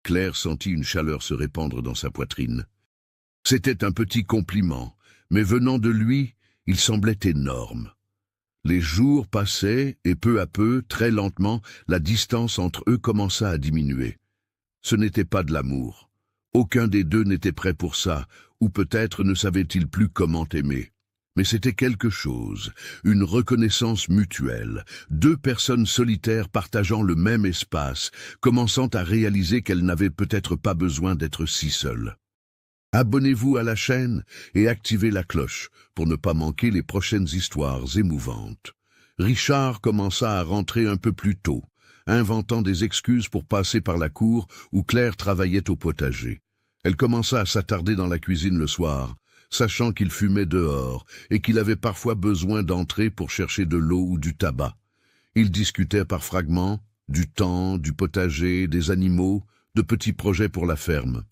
Claire sentit une chaleur se répandre dans sa poitrine. C'était un petit compliment, mais venant de lui, il semblait énorme. Les jours passaient et peu à peu, très lentement, la distance entre eux commença à diminuer. Ce n'était pas de l'amour. Aucun des deux n'était prêt pour ça, ou peut-être ne savait-il plus comment aimer. Mais c'était quelque chose, une reconnaissance mutuelle, 2 personnes solitaires partageant le même espace, commençant à réaliser qu'elles n'avaient peut-être pas besoin d'être si seules. Abonnez-vous à la chaîne et activez la cloche pour ne pas manquer les prochaines histoires émouvantes. Richard commença à rentrer un peu plus tôt, inventant des excuses pour passer par la cour où Claire travaillait au potager. Elle commença à s'attarder dans la cuisine le soir, sachant qu'il fumait dehors et qu'il avait parfois besoin d'entrer pour chercher de l'eau ou du tabac. Ils discutaient par fragments, du temps, du potager, des animaux, de petits projets pour la ferme.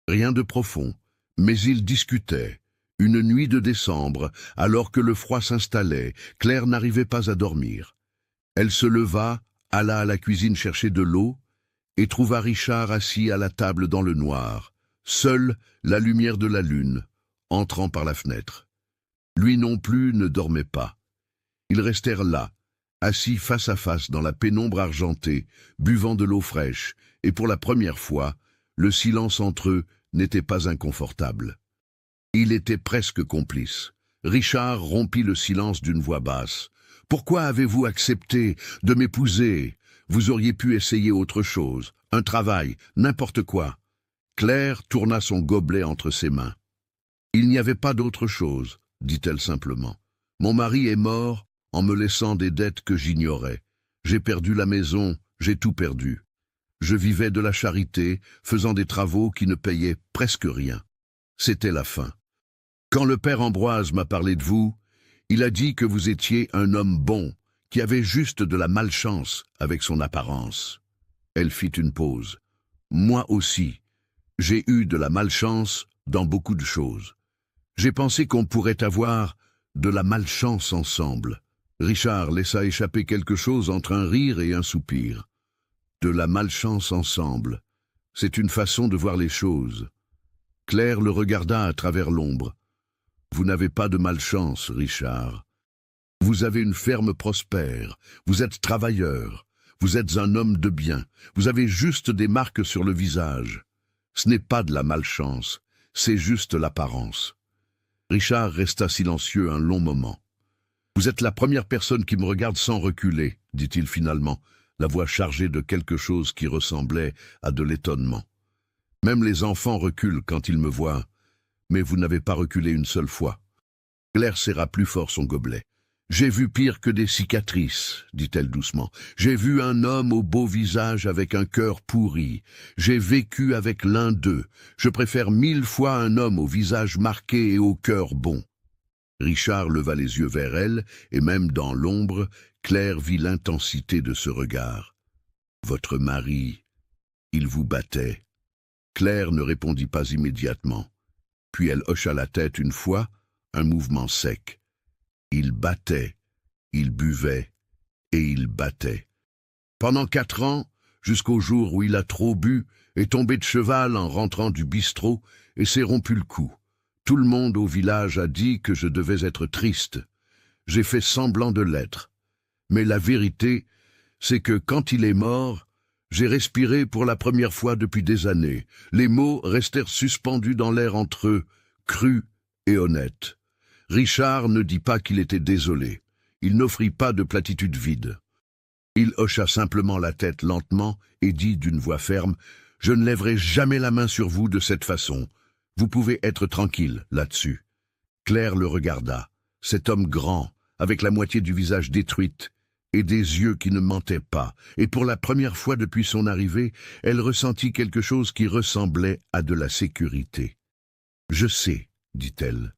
Rien de profond, mais ils discutaient. Une nuit de décembre, alors que le froid s'installait, Claire n'arrivait pas à dormir. Elle se leva, alla à la cuisine chercher de l'eau et trouva Richard assis à la table dans le noir, seule la lumière de la lune, entrant par la fenêtre. Lui non plus ne dormait pas. Ils restèrent là, assis face à face dans la pénombre argentée, buvant de l'eau fraîche, et pour la première fois, le silence entre eux n'était pas inconfortable. Il était presque complice. Richard rompit le silence d'une voix basse. « Pourquoi avez-vous accepté de m'épouser? Vous auriez pu essayer autre chose, un travail, n'importe quoi. » Claire tourna son gobelet entre ses mains. « Il n'y avait pas d'autre chose, dit-elle simplement. Mon mari est mort en me laissant des dettes que j'ignorais. J'ai perdu la maison, j'ai tout perdu. Je vivais de la charité, faisant des travaux qui ne payaient presque rien. C'était la fin. Quand le père Ambroise m'a parlé de vous, il a dit que vous étiez un homme bon, qui avait juste de la malchance avec son apparence. » Elle fit une pause. « Moi aussi, j'ai eu de la malchance dans beaucoup de choses. J'ai pensé qu'on pourrait avoir de la malchance ensemble. Richard laissa échapper quelque chose entre un rire et un soupir. De la malchance ensemble. C'est une façon de voir les choses. Claire le regarda à travers l'ombre. Vous n'avez pas de malchance, Richard. Vous avez une ferme prospère, vous êtes travailleur, vous êtes un homme de bien, vous avez juste des marques sur le visage. Ce n'est pas de la malchance, c'est juste l'apparence. Richard resta silencieux un long moment. Vous êtes la première personne qui me regarde sans reculer, dit-il finalement, la voix chargée de quelque chose qui ressemblait à de l'étonnement. Même les enfants reculent quand ils me voient, mais vous n'avez pas reculé une seule fois. Claire serra plus fort son gobelet. J'ai vu pire que des cicatrices, dit-elle doucement. J'ai vu un homme au beau visage avec un cœur pourri. J'ai vécu avec l'un d'eux. Je préfère 1000 fois un homme au visage marqué et au cœur bon. Richard leva les yeux vers elle, et même dans l'ombre, Claire vit l'intensité de ce regard. Votre mari, il vous battait. Claire ne répondit pas immédiatement. Puis elle hocha la tête une fois, un mouvement sec. Il battait, il buvait, et il battait. Pendant 4 ans, jusqu'au jour où il a trop bu, est tombé de cheval en rentrant du bistrot et s'est rompu le cou. Tout le monde au village a dit que je devais être triste. J'ai fait semblant de l'être. Mais la vérité, c'est que quand il est mort, j'ai respiré pour la première fois depuis des années. Les mots restèrent suspendus dans l'air entre eux, crus et honnêtes. Richard ne dit pas qu'il était désolé. Il n'offrit pas de platitude vide. Il hocha simplement la tête lentement et dit d'une voix ferme « Je ne lèverai jamais la main sur vous de cette façon. Vous pouvez être tranquille là-dessus. » Claire le regarda. Cet homme grand, avec la moitié du visage détruite, et des yeux qui ne mentaient pas, et pour la première fois depuis son arrivée, elle ressentit quelque chose qui ressemblait à de la sécurité. « Je sais, » dit-elle.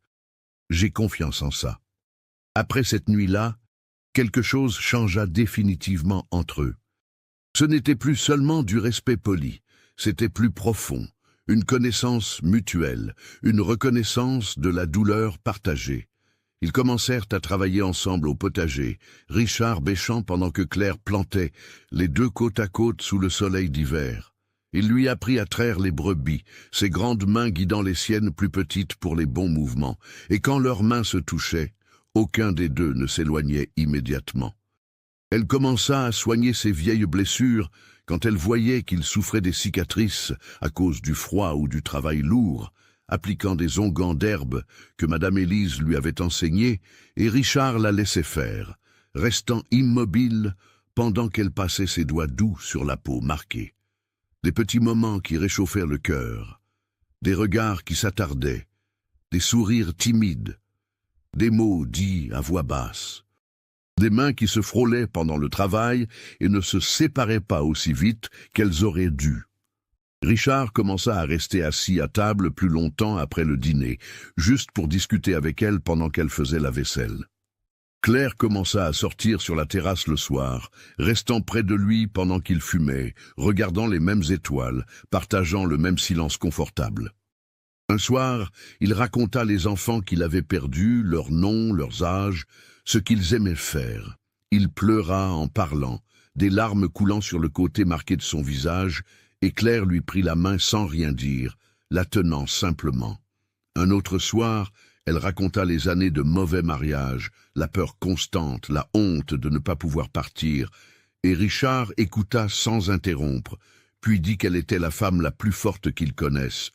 « J'ai confiance en ça. » Après cette nuit-là, quelque chose changea définitivement entre eux. Ce n'était plus seulement du respect poli, c'était plus profond, une connaissance mutuelle, une reconnaissance de la douleur partagée. Ils commencèrent à travailler ensemble au potager, Richard bêchant pendant que Claire plantait, les deux côte à côte sous le soleil d'hiver. Il lui apprit à traire les brebis, ses grandes mains guidant les siennes plus petites pour les bons mouvements, et quand leurs mains se touchaient, aucun des deux ne s'éloignait immédiatement. Elle commença à soigner ses vieilles blessures quand elle voyait qu'il souffrait des cicatrices à cause du froid ou du travail lourd, appliquant des onguents d'herbe que Madame Élise lui avait enseignés, et Richard la laissait faire, restant immobile pendant qu'elle passait ses doigts doux sur la peau marquée. Des petits moments qui réchauffèrent le cœur, des regards qui s'attardaient, des sourires timides, des mots dits à voix basse, des mains qui se frôlaient pendant le travail et ne se séparaient pas aussi vite qu'elles auraient dû. Richard commença à rester assis à table plus longtemps après le dîner, juste pour discuter avec elle pendant qu'elle faisait la vaisselle. Claire commença à sortir sur la terrasse le soir, restant près de lui pendant qu'il fumait, regardant les mêmes étoiles, partageant le même silence confortable. Un soir, il raconta les enfants qu'il avait perdus, leurs noms, leurs âges, ce qu'ils aimaient faire. Il pleura en parlant, des larmes coulant sur le côté marqué de son visage, et Claire lui prit la main sans rien dire, la tenant simplement. Un autre soir, elle raconta les années de mauvais mariage, la peur constante, la honte de ne pas pouvoir partir, et Richard écouta sans interrompre, puis dit qu'elle était la femme la plus forte qu'il connaisse.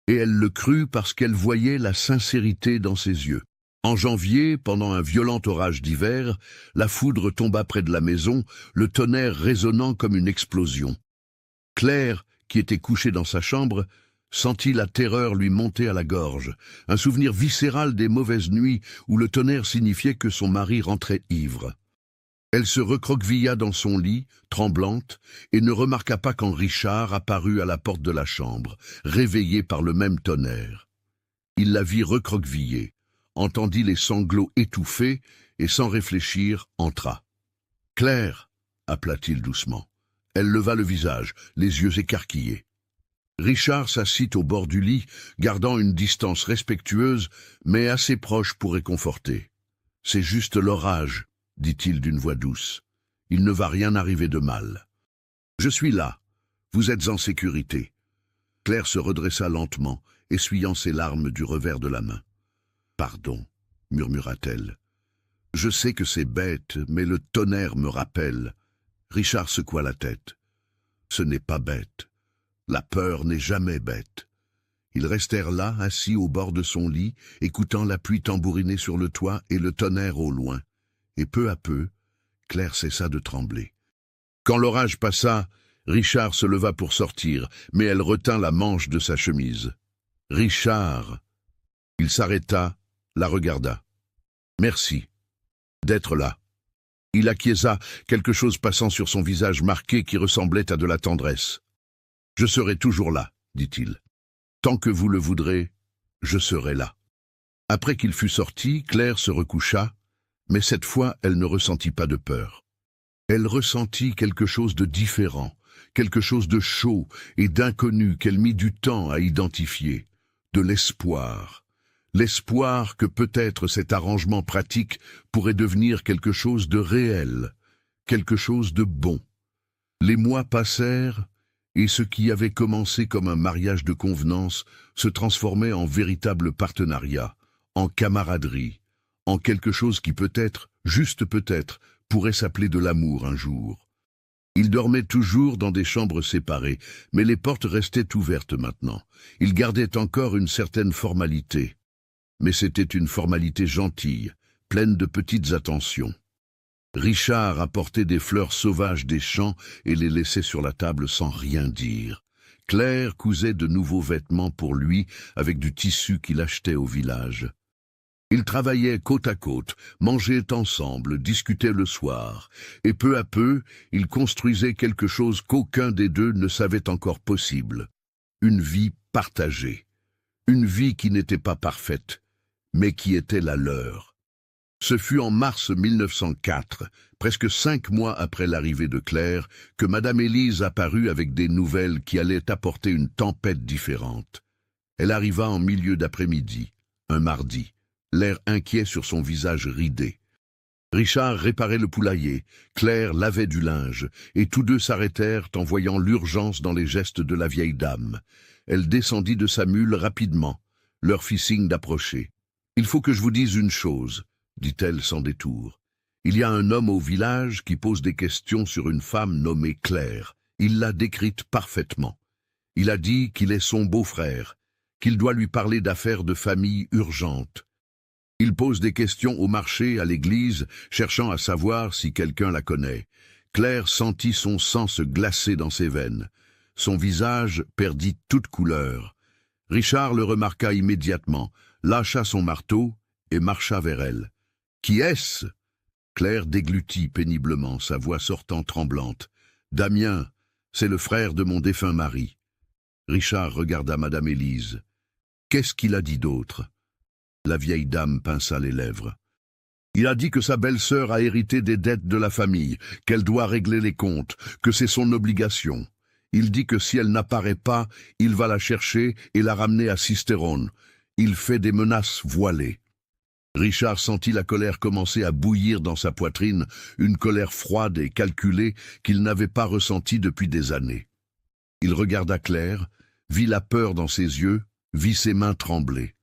Et elle le crut parce qu'elle voyait la sincérité dans ses yeux. En janvier, pendant un violent orage d'hiver, la foudre tomba près de la maison, le tonnerre résonnant comme une explosion. Claire, qui était couchée dans sa chambre, sentit la terreur lui monter à la gorge, un souvenir viscéral des mauvaises nuits où le tonnerre signifiait que son mari rentrait ivre. Elle se recroquevilla dans son lit, tremblante, et ne remarqua pas quand Richard apparut à la porte de la chambre, réveillé par le même tonnerre. Il la vit recroquevillée, entendit les sanglots étouffés, et sans réfléchir, entra. « Claire !» appela-t-il doucement. Elle leva le visage, les yeux écarquillés. Richard s'assit au bord du lit, gardant une distance respectueuse, mais assez proche pour réconforter. « C'est juste l'orage, » dit-il d'une voix douce. « Il ne va rien arriver de mal. Je suis là. Vous êtes en sécurité. » Claire se redressa lentement, essuyant ses larmes du revers de la main. « Pardon, » murmura-t-elle. « Je sais que c'est bête, mais le tonnerre me rappelle. » Richard secoua la tête. « Ce n'est pas bête. La peur n'est jamais bête. » Ils restèrent là, assis au bord de son lit, écoutant la pluie tambouriner sur le toit et le tonnerre au loin. Et peu à peu, Claire cessa de trembler. Quand l'orage passa, Richard se leva pour sortir, mais elle retint la manche de sa chemise. « Richard !» Il s'arrêta, la regarda. « Merci d'être là. » Il acquiesça, quelque chose passant sur son visage marqué qui ressemblait à de la tendresse. « Je serai toujours là, dit-il. Tant que vous le voudrez, je serai là. » Après qu'il fut sorti, Claire se recoucha, mais cette fois elle ne ressentit pas de peur. Elle ressentit quelque chose de différent, quelque chose de chaud et d'inconnu qu'elle mit du temps à identifier, de l'espoir. L'espoir que peut-être cet arrangement pratique pourrait devenir quelque chose de réel, quelque chose de bon. Les mois passèrent, et ce qui avait commencé comme un mariage de convenance se transformait en véritable partenariat, en camaraderie, en quelque chose qui peut-être, juste peut-être, pourrait s'appeler de l'amour un jour. Ils dormaient toujours dans des chambres séparées, mais les portes restaient ouvertes maintenant. Ils gardaient encore une certaine formalité. Mais c'était une formalité gentille, pleine de petites attentions. Richard apportait des fleurs sauvages des champs et les laissait sur la table sans rien dire. Claire cousait de nouveaux vêtements pour lui avec du tissu qu'il achetait au village. Ils travaillaient côte à côte, mangeaient ensemble, discutaient le soir, et peu à peu, ils construisaient quelque chose qu'aucun des deux ne savait encore possible. Une vie partagée. Une vie qui n'était pas parfaite, mais qui était la leur. Ce fut en mars 1904, presque 5 mois après l'arrivée de Claire, que Madame Élise apparut avec des nouvelles qui allaient apporter une tempête différente. Elle arriva en milieu d'après-midi, un mardi, l'air inquiet sur son visage ridé. Richard réparait le poulailler, Claire lavait du linge, et tous deux s'arrêtèrent en voyant l'urgence dans les gestes de la vieille dame. Elle descendit de sa mule rapidement, leur fit signe d'approcher. « Il faut que je vous dise une chose, » dit-elle sans détour. « Il y a un homme au village qui pose des questions sur une femme nommée Claire. Il l'a décrite parfaitement. Il a dit qu'il est son beau-frère, qu'il doit lui parler d'affaires de famille urgentes. Il pose des questions au marché, à l'église, cherchant à savoir si quelqu'un la connaît. » Claire sentit son sang se glacer dans ses veines. Son visage perdit toute couleur. Richard le remarqua immédiatement, lâcha son marteau et marcha vers elle. « Qui est-ce » Claire déglutit péniblement, sa voix sortant tremblante. « Damien, c'est le frère de mon défunt mari. » Richard regarda Madame Élise. « Qu'est-ce qu'il a dit d'autre » La vieille dame pinça les lèvres. « Il a dit que sa belle-sœur a hérité des dettes de la famille, qu'elle doit régler les comptes, que c'est son obligation. Il dit que si elle n'apparaît pas, il va la chercher et la ramener à Sisteron. Il fait des menaces voilées. » Richard sentit la colère commencer à bouillir dans sa poitrine, une colère froide et calculée qu'il n'avait pas ressentie depuis des années. Il regarda Claire, vit la peur dans ses yeux, vit ses mains trembler.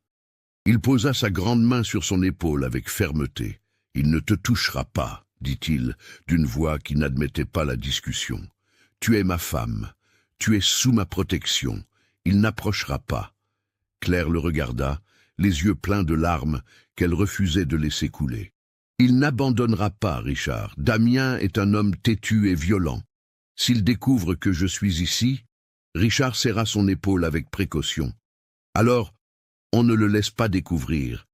Il posa sa grande main sur son épaule avec fermeté. « Il ne te touchera pas, » dit-il, d'une voix qui n'admettait pas la discussion. « Tu es ma femme, tu es sous ma protection, il n'approchera pas. » Claire le regarda, les yeux pleins de larmes qu'elle refusait de laisser couler. « Il n'abandonnera pas, Richard. Damien est un homme têtu et violent. S'il découvre que je suis ici... » Richard serra son épaule avec précaution. « Alors, on ne le laisse pas découvrir.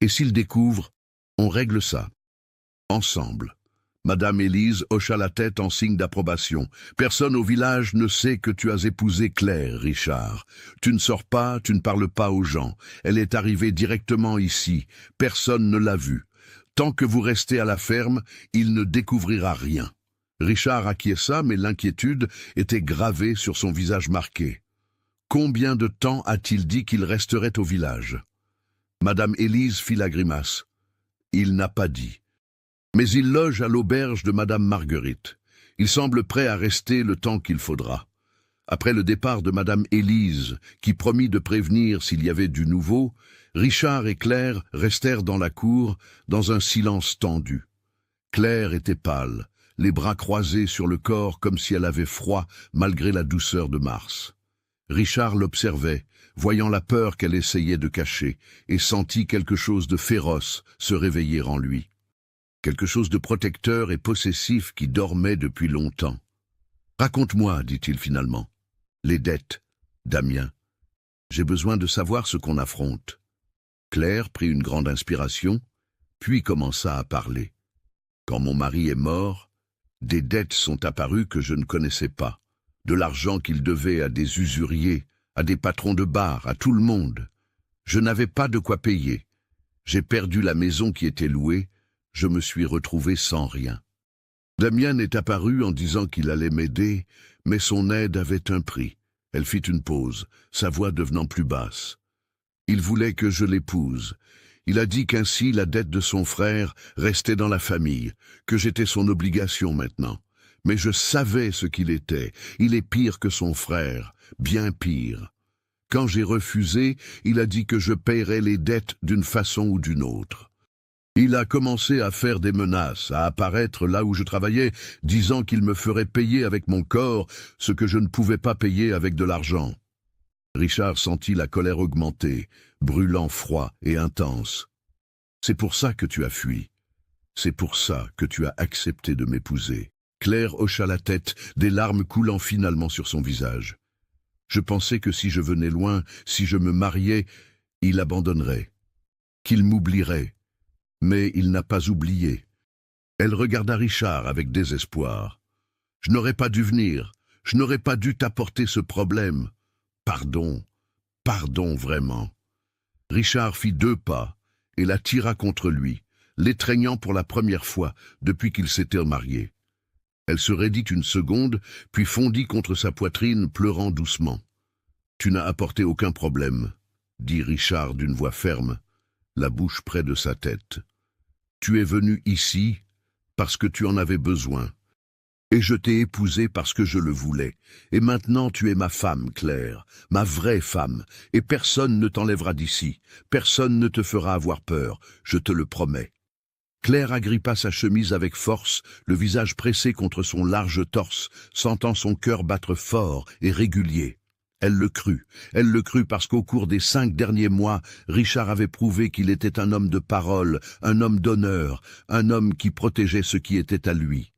Et s'il découvre, on règle ça. Ensemble. » Madame Élise hocha la tête en signe d'approbation. « Personne au village ne sait que tu as épousé Claire, Richard. Tu ne sors pas, tu ne parles pas aux gens. Elle est arrivée directement ici. Personne ne l'a vue. Tant que vous restez à la ferme, il ne découvrira rien. » Richard acquiesça, mais l'inquiétude était gravée sur son visage marqué. Combien de temps a-t-il dit qu'il resterait au village? Madame Élise fit la grimace. Il n'a pas dit. Mais il loge à l'auberge de Madame Marguerite. Il semble prêt à rester le temps qu'il faudra. Après le départ de Madame Élise, qui promit de prévenir s'il y avait du nouveau, Richard et Claire restèrent dans la cour, dans un silence tendu. Claire était pâle, les bras croisés sur le corps comme si elle avait froid malgré la douceur de mars. Richard l'observait, voyant la peur qu'elle essayait de cacher, et sentit quelque chose de féroce se réveiller en lui. Quelque chose de protecteur et possessif qui dormait depuis longtemps. « Raconte-moi, dit-il finalement. Les dettes, Damien. J'ai besoin de savoir ce qu'on affronte. » Claire prit une grande inspiration, puis commença à parler. « Quand mon mari est mort, des dettes sont apparues que je ne connaissais pas. De l'argent qu'il devait à des usuriers, à des patrons de bar, à tout le monde. Je n'avais pas de quoi payer. J'ai perdu la maison qui était louée. Je me suis retrouvé sans rien. Damien est apparu en disant qu'il allait m'aider, mais son aide avait un prix. » Elle fit une pause, sa voix devenant plus basse. « Il voulait que je l'épouse. Il a dit qu'ainsi la dette de son frère restait dans la famille, que j'étais son obligation maintenant. Mais je savais ce qu'il était. Il est pire que son frère, bien pire. Quand j'ai refusé, il a dit que je paierais les dettes d'une façon ou d'une autre. Il a commencé à faire des menaces, à apparaître là où je travaillais, disant qu'il me ferait payer avec mon corps ce que je ne pouvais pas payer avec de l'argent. » Richard sentit la colère augmenter, brûlant froid et intense. « C'est pour ça que tu as fui. C'est pour ça que tu as accepté de m'épouser. » Claire hocha la tête, des larmes coulant finalement sur son visage. « Je pensais que si je venais loin, si je me mariais, il abandonnerait, qu'il m'oublierait. Mais il n'a pas oublié. » Elle regarda Richard avec désespoir. « Je n'aurais pas dû venir, je n'aurais pas dû t'apporter ce problème. Pardon, pardon vraiment. » Richard fit 2 pas et la tira contre lui, l'étreignant pour la première fois depuis qu'ils s'étaient mariés. Elle se raidit une seconde, puis fondit contre sa poitrine, pleurant doucement. « Tu n'as apporté aucun problème, » dit Richard d'une voix ferme, la bouche près de sa tête. « Tu es venu ici parce que tu en avais besoin. Et je t'ai épousé parce que je le voulais. Et maintenant tu es ma femme, Claire, ma vraie femme, et personne ne t'enlèvera d'ici. Personne ne te fera avoir peur, je te le promets. » Claire agrippa sa chemise avec force, le visage pressé contre son large torse, sentant son cœur battre fort et régulier. Elle le crut parce qu'au cours des 5 derniers mois, Richard avait prouvé qu'il était un homme de parole, un homme d'honneur, un homme qui protégeait ce qui était à lui.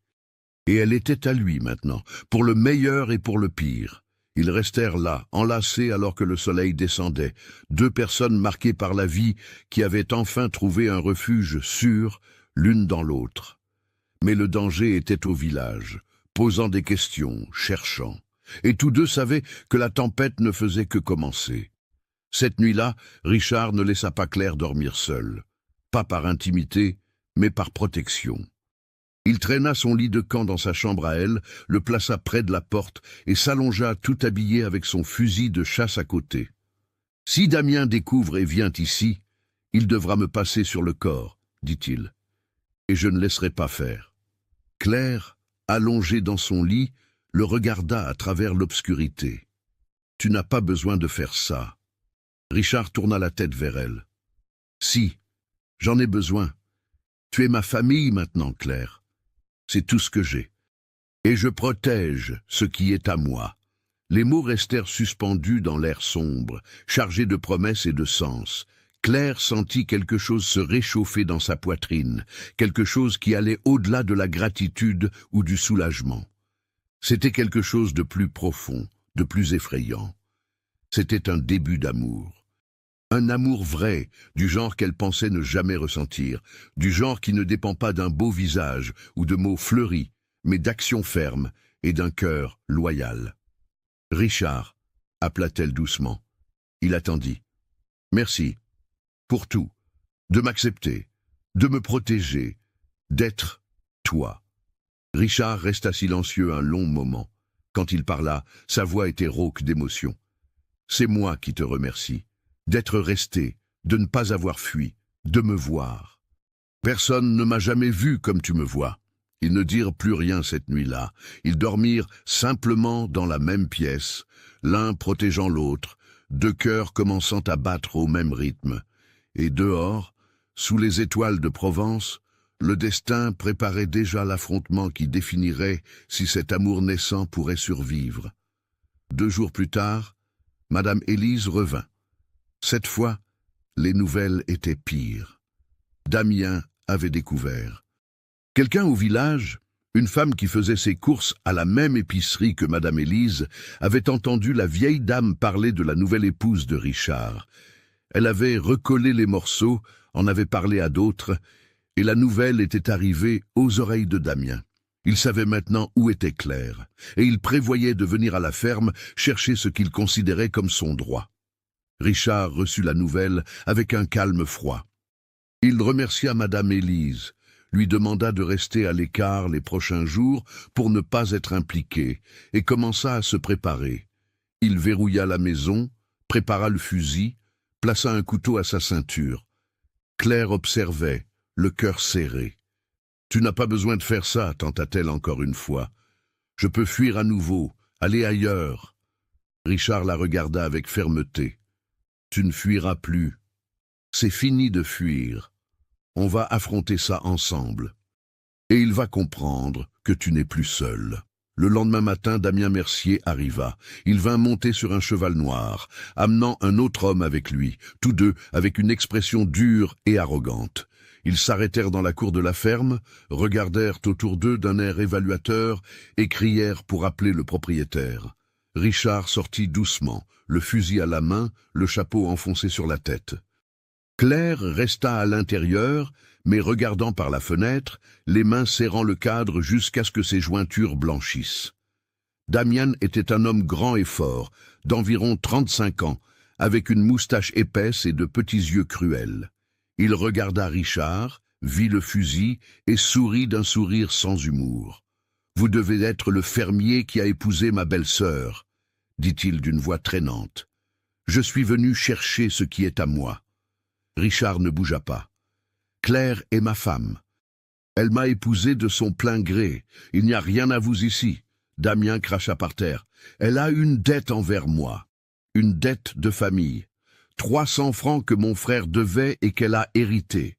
Et elle était à lui maintenant, pour le meilleur et pour le pire. Ils restèrent là, enlacés alors que le soleil descendait, 2 personnes marquées par la vie qui avaient enfin trouvé un refuge sûr, l'une dans l'autre. Mais le danger était au village, posant des questions, cherchant. Et tous 2 savaient que la tempête ne faisait que commencer. Cette nuit-là, Richard ne laissa pas Claire dormir seule. Pas par intimité, mais par protection. Il traîna son lit de camp dans sa chambre à elle, le plaça près de la porte et s'allongea tout habillé avec son fusil de chasse à côté. « Si Damien découvre et vient ici, il devra me passer sur le corps, dit-il. Et je ne laisserai pas faire. » Claire, allongée dans son lit, le regarda à travers l'obscurité. « Tu n'as pas besoin de faire ça. » Richard tourna la tête vers elle. « Si, j'en ai besoin. Tu es ma famille maintenant, Claire. C'est tout ce que j'ai. Et je protège ce qui est à moi. » Les mots restèrent suspendus dans l'air sombre, chargés de promesses et de sens. Claire sentit quelque chose se réchauffer dans sa poitrine, quelque chose qui allait au-delà de la gratitude ou du soulagement. C'était quelque chose de plus profond, de plus effrayant. C'était un début d'amour. Un amour vrai, du genre qu'elle pensait ne jamais ressentir, du genre qui ne dépend pas d'un beau visage ou de mots fleuris, mais d'actions fermes et d'un cœur loyal. « Richard » appela-t-elle doucement. Il attendit. « Merci. Pour tout. De m'accepter, de me protéger, d'être toi. » Richard resta silencieux un long moment. Quand il parla, sa voix était rauque d'émotion. « C'est moi qui te remercie, d'être resté, de ne pas avoir fui, de me voir. » Personne ne m'a jamais vu comme tu me vois. » Ils ne dirent plus rien cette nuit-là. Ils dormirent simplement dans la même pièce, l'un protégeant l'autre, deux cœurs commençant à battre au même rythme. Et dehors, sous les étoiles de Provence, le destin préparait déjà l'affrontement qui définirait si cet amour naissant pourrait survivre. 2 jours plus tard, Madame Élise revint. Cette fois, les nouvelles étaient pires. Damien avait découvert. Quelqu'un au village, une femme qui faisait ses courses à la même épicerie que Madame Élise, avait entendu la vieille dame parler de la nouvelle épouse de Richard. Elle avait recollé les morceaux, en avait parlé à d'autres, et la nouvelle était arrivée aux oreilles de Damien. Il savait maintenant où était Claire, et il prévoyait de venir à la ferme chercher ce qu'il considérait comme son droit. Richard reçut la nouvelle avec un calme froid. Il remercia Madame Élise, lui demanda de rester à l'écart les prochains jours pour ne pas être impliqué, et commença à se préparer. Il verrouilla la maison, prépara le fusil, plaça un couteau à sa ceinture. Claire observait, le cœur serré. « Tu n'as pas besoin de faire ça, » tenta-t-elle encore une fois. « Je peux fuir à nouveau, aller ailleurs. » Richard la regarda avec fermeté. « Tu ne fuiras plus. C'est fini de fuir. On va affronter ça ensemble. Et il va comprendre que tu n'es plus seul. » Le lendemain matin, Damien Mercier arriva. Il vint monter sur un cheval noir, amenant un autre homme avec lui, tous deux avec une expression dure et arrogante. Ils s'arrêtèrent dans la cour de la ferme, regardèrent autour d'eux d'un air évaluateur et crièrent pour appeler le propriétaire. Richard sortit doucement, le fusil à la main, le chapeau enfoncé sur la tête. Claire resta à l'intérieur, mais regardant par la fenêtre, les mains serrant le cadre jusqu'à ce que ses jointures blanchissent. Damien était un homme grand et fort, d'environ 35 ans, avec une moustache épaisse et de petits yeux cruels. Il regarda Richard, vit le fusil et sourit d'un sourire sans humour. « Vous devez être le fermier qui a épousé ma belle-sœur, » dit-il d'une voix traînante. « Je suis venu chercher ce qui est à moi. » Richard ne bougea pas. « Claire est ma femme. Elle m'a épousé de son plein gré. Il n'y a rien à vous ici. » Damien cracha par terre. « Elle a une dette envers moi. Une dette de famille. 300 francs que mon frère devait et qu'elle a hérité.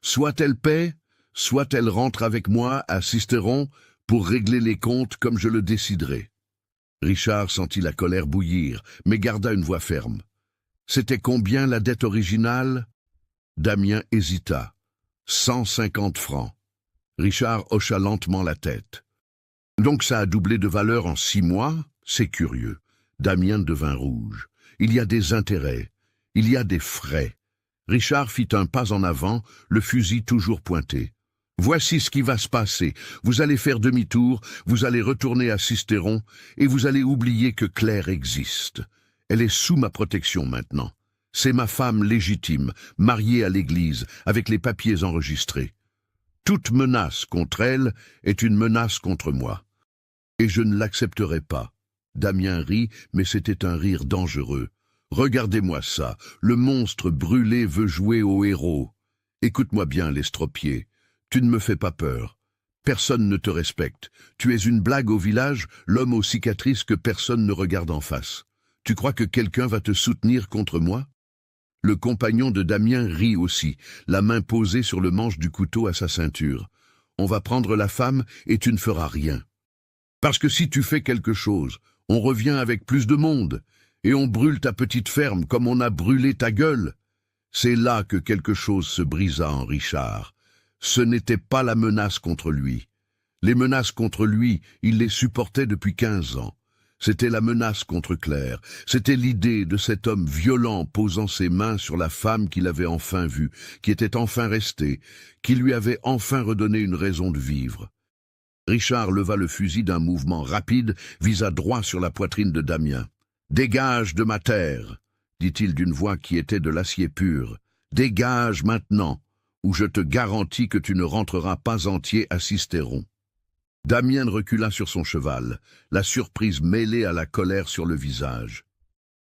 Soit elle paie, soit elle rentre avec moi à Sisteron pour régler les comptes comme je le déciderai. » Richard sentit la colère bouillir, mais garda une voix ferme. « C'était combien la dette originale ?» Damien hésita. 150 francs. Richard hocha lentement la tête. « Donc ça a doublé de valeur en 6 mois? C'est curieux. » Damien devint rouge. « Il y a des intérêts. Il y a des frais. » Richard fit un pas en avant, le fusil toujours pointé. « Voici ce qui va se passer. Vous allez faire demi-tour, vous allez retourner à Sisteron, et vous allez oublier que Claire existe. Elle est sous ma protection maintenant. C'est ma femme légitime, mariée à l'église, avec les papiers enregistrés. Toute menace contre elle est une menace contre moi. Et je ne l'accepterai pas. » Damien rit, mais c'était un rire dangereux. « Regardez-moi ça, le monstre brûlé veut jouer au héros. Écoute-moi bien, l'estropié. Tu ne me fais pas peur. Personne ne te respecte. Tu es une blague au village, l'homme aux cicatrices que personne ne regarde en face. Tu crois que quelqu'un va te soutenir contre moi ?» Le compagnon de Damien rit aussi, la main posée sur le manche du couteau à sa ceinture. « On va prendre la femme et tu ne feras rien. Parce que si tu fais quelque chose, on revient avec plus de monde, et on brûle ta petite ferme comme on a brûlé ta gueule. » C'est là que quelque chose se brisa en Richard. Ce n'était pas la menace contre lui. Les menaces contre lui, il les supportait depuis 15 ans. C'était la menace contre Claire, c'était l'idée de cet homme violent posant ses mains sur la femme qu'il avait enfin vue, qui était enfin restée, qui lui avait enfin redonné une raison de vivre. Richard leva le fusil d'un mouvement rapide, visa droit sur la poitrine de Damien. « Dégage de ma terre !» dit-il d'une voix qui était de l'acier pur. « Dégage maintenant, ou je te garantis que tu ne rentreras pas entier à Sisteron. » Damien recula sur son cheval, la surprise mêlée à la colère sur le visage.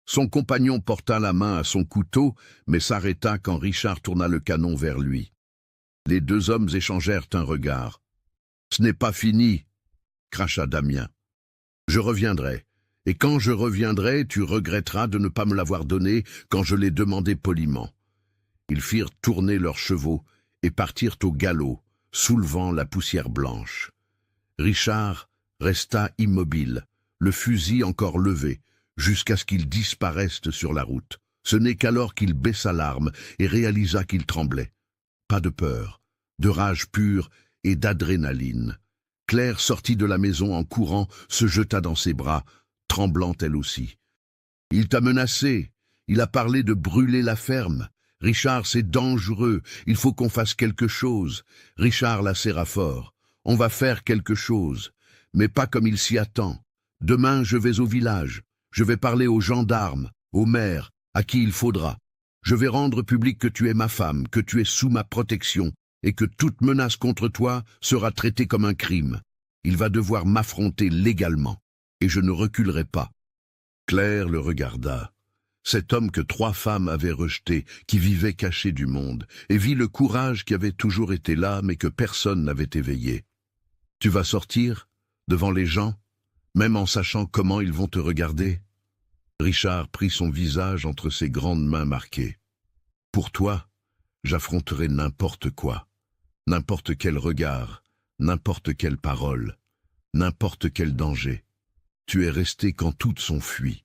Son compagnon porta la main à son couteau, mais s'arrêta quand Richard tourna le canon vers lui. Les deux hommes échangèrent un regard. « Ce n'est pas fini !» cracha Damien. « Je reviendrai, et quand je reviendrai, tu regretteras de ne pas me l'avoir donné quand je l'ai demandé poliment. » Ils firent tourner leurs chevaux et partirent au galop, soulevant la poussière blanche. Richard resta immobile, le fusil encore levé, jusqu'à ce qu'il disparaisse sur la route. Ce n'est qu'alors qu'il baissa l'arme et réalisa qu'il tremblait. Pas de peur, de rage pure et d'adrénaline. Claire sortit de la maison en courant, se jeta dans ses bras, tremblante elle aussi. « Il t'a menacé, il a parlé de brûler la ferme. Richard, c'est dangereux, il faut qu'on fasse quelque chose. » Richard la serra fort. « On va faire quelque chose, mais pas comme il s'y attend. Demain, je vais au village. Je vais parler aux gendarmes, au maire, à qui il faudra. Je vais rendre public que tu es ma femme, que tu es sous ma protection, et que toute menace contre toi sera traitée comme un crime. Il va devoir m'affronter légalement, et je ne reculerai pas. » Claire le regarda. Cet homme que 3 femmes avaient rejeté, qui vivait caché du monde, et vit le courage qui avait toujours été là, mais que personne n'avait éveillé. « Tu vas sortir, devant les gens, même en sachant comment ils vont te regarder ?» Richard prit son visage entre ses grandes mains marquées. « Pour toi, j'affronterai n'importe quoi, n'importe quel regard, n'importe quelle parole, n'importe quel danger. Tu es resté quand toutes sont fuies.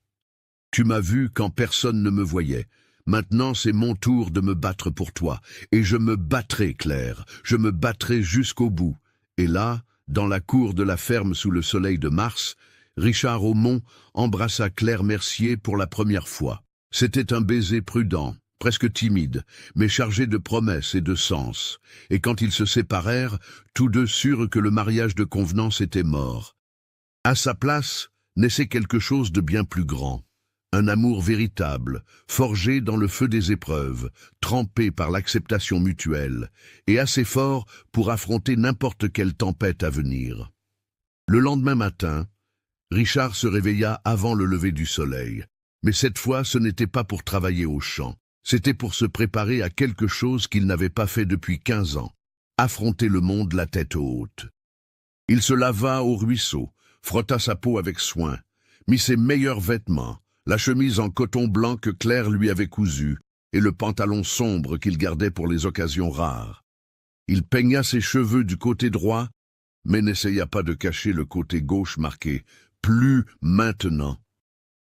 Tu m'as vu quand personne ne me voyait. Maintenant, c'est mon tour de me battre pour toi. Et je me battrai, Claire, je me battrai jusqu'au bout. » Et là, dans la cour de la ferme sous le soleil de mars, Richard Aumont embrassa Claire Mercier pour la première fois. C'était un baiser prudent, presque timide, mais chargé de promesses et de sens. Et quand ils se séparèrent, tous deux surent que le mariage de convenance était mort. À sa place, naissait quelque chose de bien plus grand. Un amour véritable, forgé dans le feu des épreuves, trempé par l'acceptation mutuelle, et assez fort pour affronter n'importe quelle tempête à venir. Le lendemain matin, Richard se réveilla avant le lever du soleil. Mais cette fois, ce n'était pas pour travailler au champ. C'était pour se préparer à quelque chose qu'il n'avait pas fait depuis 15 ans. Affronter le monde la tête haute. Il se lava au ruisseau, frotta sa peau avec soin, mit ses meilleurs vêtements, la chemise en coton blanc que Claire lui avait cousue, et le pantalon sombre qu'il gardait pour les occasions rares. Il peigna ses cheveux du côté droit, mais n'essaya pas de cacher le côté gauche marqué « Plus maintenant ».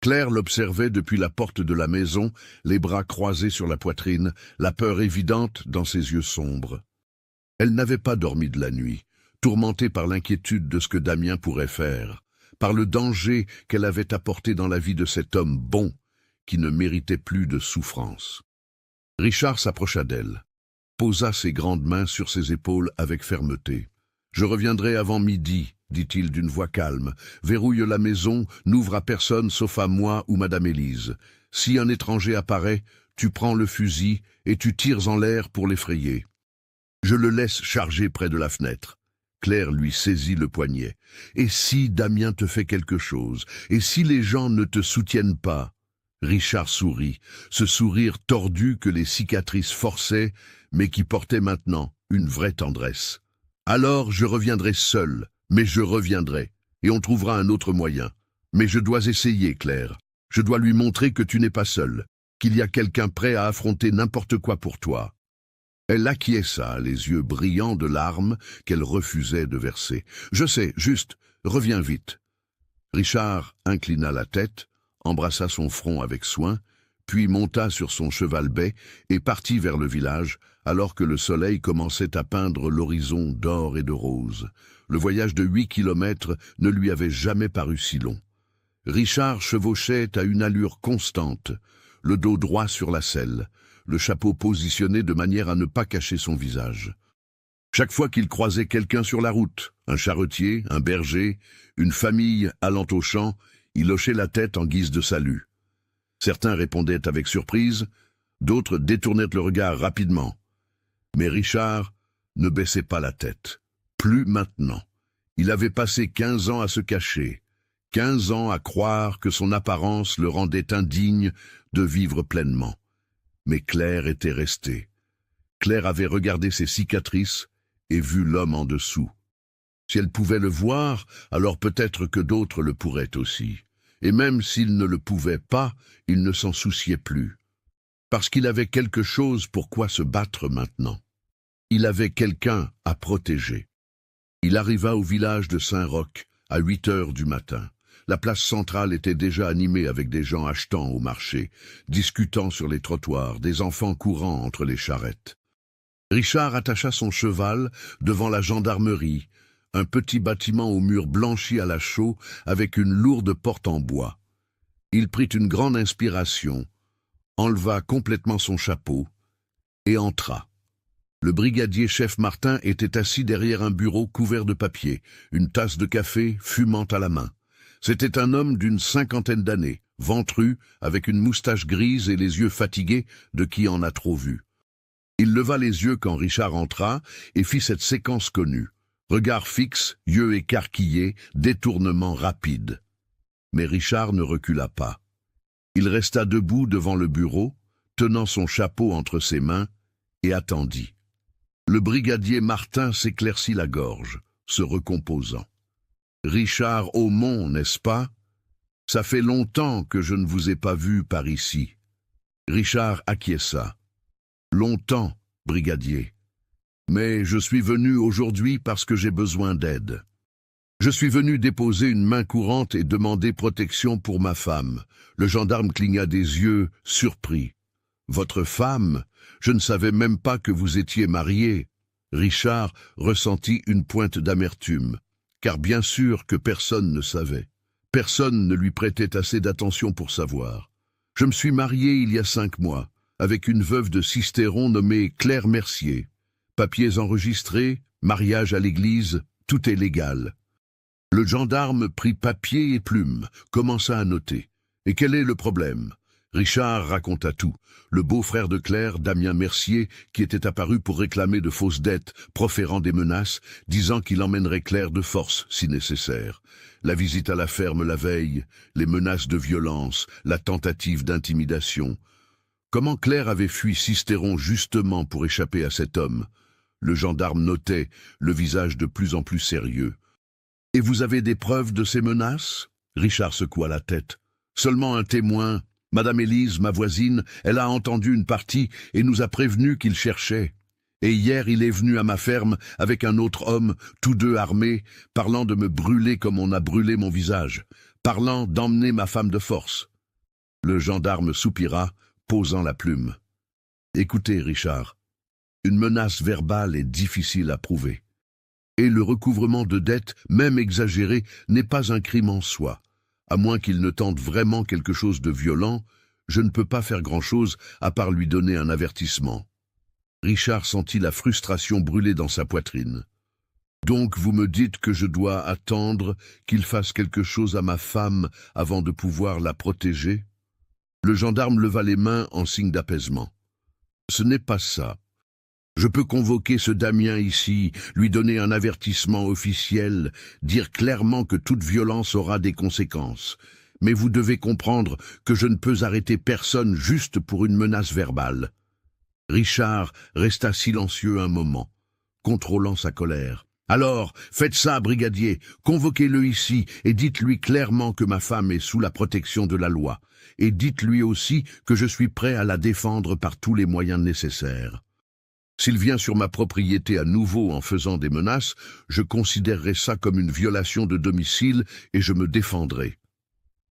Claire l'observait depuis la porte de la maison, les bras croisés sur la poitrine, la peur évidente dans ses yeux sombres. Elle n'avait pas dormi de la nuit, tourmentée par l'inquiétude de ce que Damien pourrait faire, par le danger qu'elle avait apporté dans la vie de cet homme bon, qui ne méritait plus de souffrance. Richard s'approcha d'elle, posa ses grandes mains sur ses épaules avec fermeté. « Je reviendrai avant midi, » dit-il d'une voix calme. « Verrouille la maison, n'ouvre à personne sauf à moi ou Madame Élise. Si un étranger apparaît, tu prends le fusil et tu tires en l'air pour l'effrayer. Je le laisse charger près de la fenêtre. » Claire lui saisit le poignet. « Et si Damien te fait quelque chose? Et si les gens ne te soutiennent pas ?» Richard sourit, ce sourire tordu que les cicatrices forçaient, mais qui portait maintenant une vraie tendresse. « Alors je reviendrai seul, mais je reviendrai, et on trouvera un autre moyen. Mais je dois essayer, Claire. Je dois lui montrer que tu n'es pas seule, qu'il y a quelqu'un prêt à affronter n'importe quoi pour toi. » Elle acquiesça, les yeux brillants de larmes qu'elle refusait de verser. « Je sais, juste, reviens vite. » Richard inclina la tête, embrassa son front avec soin, puis monta sur son cheval-bai et partit vers le village, alors que le soleil commençait à peindre l'horizon d'or et de rose. Le voyage de 8 kilomètres ne lui avait jamais paru si long. Richard chevauchait à une allure constante, le dos droit sur la selle, le chapeau positionné de manière à ne pas cacher son visage. Chaque fois qu'il croisait quelqu'un sur la route, un charretier, un berger, une famille allant au champ, il hochait la tête en guise de salut. Certains répondaient avec surprise, d'autres détournaient le regard rapidement. Mais Richard ne baissait pas la tête. Plus maintenant. Il avait passé 15 ans à se cacher, 15 ans à croire que son apparence le rendait indigne de vivre pleinement. Mais Claire était restée. Claire avait regardé ses cicatrices et vu l'homme en dessous. Si elle pouvait le voir, alors peut-être que d'autres le pourraient aussi. Et même s'il ne le pouvait pas, il ne s'en souciait plus. Parce qu'il avait quelque chose pour quoi se battre maintenant. Il avait quelqu'un à protéger. Il arriva au village de Saint-Roch à 8 heures du matin. La place centrale était déjà animée avec des gens achetant au marché, discutant sur les trottoirs, des enfants courant entre les charrettes. Richard attacha son cheval devant la gendarmerie, un petit bâtiment aux murs blanchis à la chaux avec une lourde porte en bois. Il prit une grande inspiration, enleva complètement son chapeau et entra. Le brigadier chef Martin était assis derrière un bureau couvert de papier, une tasse de café fumant à la main. C'était un homme d'une 50aine d'années, ventru, avec une moustache grise et les yeux fatigués de qui en a trop vu. Il leva les yeux quand Richard entra et fit cette séquence connue. Regard fixe, yeux écarquillés, détournement rapide. Mais Richard ne recula pas. Il resta debout devant le bureau, tenant son chapeau entre ses mains, et attendit. Le brigadier Martin s'éclaircit la gorge, se recomposant. « Richard Aumont, n'est-ce pas? Ça fait longtemps que je ne vous ai pas vu par ici. » Richard acquiesça. « Longtemps, brigadier. Mais je suis venu aujourd'hui parce que j'ai besoin d'aide. Je suis venu déposer une main courante et demander protection pour ma femme. » Le gendarme cligna des yeux, surpris. « Votre femme? Je ne savais même pas que vous étiez marié. » Richard ressentit une pointe d'amertume, car bien sûr que personne ne savait. Personne ne lui prêtait assez d'attention pour savoir. « Je me suis marié il y a 5 mois, avec une veuve de Sisteron nommée Claire Mercier. Papiers enregistrés, mariage à l'église, tout est légal. » Le gendarme prit papier et plume, commença à noter. « Et quel est le problème ?» Richard raconta tout. Le beau-frère de Claire, Damien Mercier, qui était apparu pour réclamer de fausses dettes, proférant des menaces, disant qu'il emmènerait Claire de force, si nécessaire. La visite à la ferme la veille, les menaces de violence, la tentative d'intimidation. Comment Claire avait fui Sisteron justement pour échapper à cet homme? Le gendarme notait, le visage de plus en plus sérieux. « Et vous avez des preuves de ces menaces ?» Richard secoua la tête. « Seulement un témoin. Madame Élise, ma voisine, elle a entendu une partie et nous a prévenu qu'il cherchait. Et hier, il est venu à ma ferme avec un autre homme, tous deux armés, parlant de me brûler comme on a brûlé mon visage, parlant d'emmener ma femme de force. » Le gendarme soupira, posant la plume. « Écoutez, Richard, une menace verbale est difficile à prouver. Et le recouvrement de dettes, même exagéré, n'est pas un crime en soi. À moins qu'il ne tente vraiment quelque chose de violent, je ne peux pas faire grand-chose à part lui donner un avertissement. » Richard sentit la frustration brûler dans sa poitrine. « Donc vous me dites que je dois attendre qu'il fasse quelque chose à ma femme avant de pouvoir la protéger ?» Le gendarme leva les mains en signe d'apaisement. « Ce n'est pas ça. Je peux convoquer ce Damien ici, lui donner un avertissement officiel, dire clairement que toute violence aura des conséquences. Mais vous devez comprendre que je ne peux arrêter personne juste pour une menace verbale. » Richard resta silencieux un moment, contrôlant sa colère. « Alors, faites ça, brigadier, convoquez-le ici et dites-lui clairement que ma femme est sous la protection de la loi. Et dites-lui aussi que je suis prêt à la défendre par tous les moyens nécessaires. S'il vient sur ma propriété à nouveau en faisant des menaces, je considérerai ça comme une violation de domicile et je me défendrai. »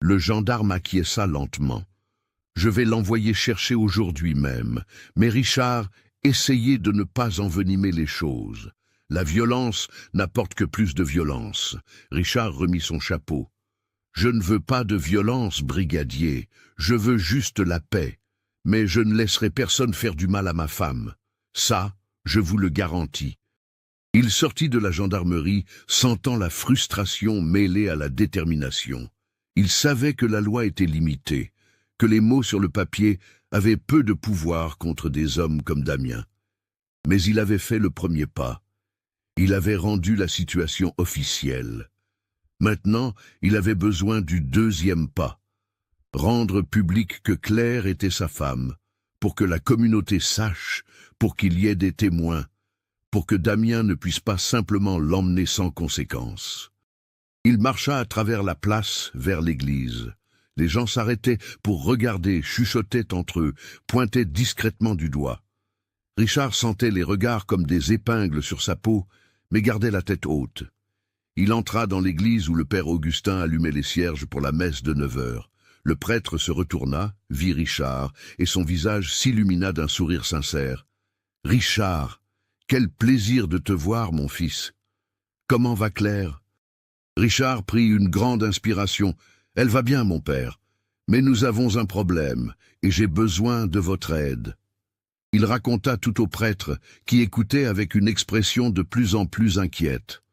Le gendarme acquiesça lentement. « Je vais l'envoyer chercher aujourd'hui même. Mais Richard, essayez de ne pas envenimer les choses. La violence n'apporte que plus de violence. » Richard remit son chapeau. « Je ne veux pas de violence, brigadier. Je veux juste la paix. Mais je ne laisserai personne faire du mal à ma femme. Ça, je vous le garantis. » Il sortit de la gendarmerie, sentant la frustration mêlée à la détermination. Il savait que la loi était limitée, que les mots sur le papier avaient peu de pouvoir contre des hommes comme Damien. Mais il avait fait le premier pas. Il avait rendu la situation officielle. Maintenant, il avait besoin du deuxième pas. Rendre public que Claire était sa femme, pour que la communauté sache, pour qu'il y ait des témoins, pour que Damien ne puisse pas simplement l'emmener sans conséquence. Il marcha à travers la place vers l'église. Les gens s'arrêtaient pour regarder, chuchotaient entre eux, pointaient discrètement du doigt. Richard sentait les regards comme des épingles sur sa peau, mais gardait la tête haute. Il entra dans l'église où le père Augustin allumait les cierges pour la messe de 9 heures. Le prêtre se retourna, vit Richard, et son visage s'illumina d'un sourire sincère. « Richard, quel plaisir de te voir, mon fils. Comment va Claire ?» Richard prit une grande inspiration. « Elle va bien, mon père, mais nous avons un problème, et j'ai besoin de votre aide. » Il raconta tout au prêtre, qui écoutait avec une expression de plus en plus inquiète.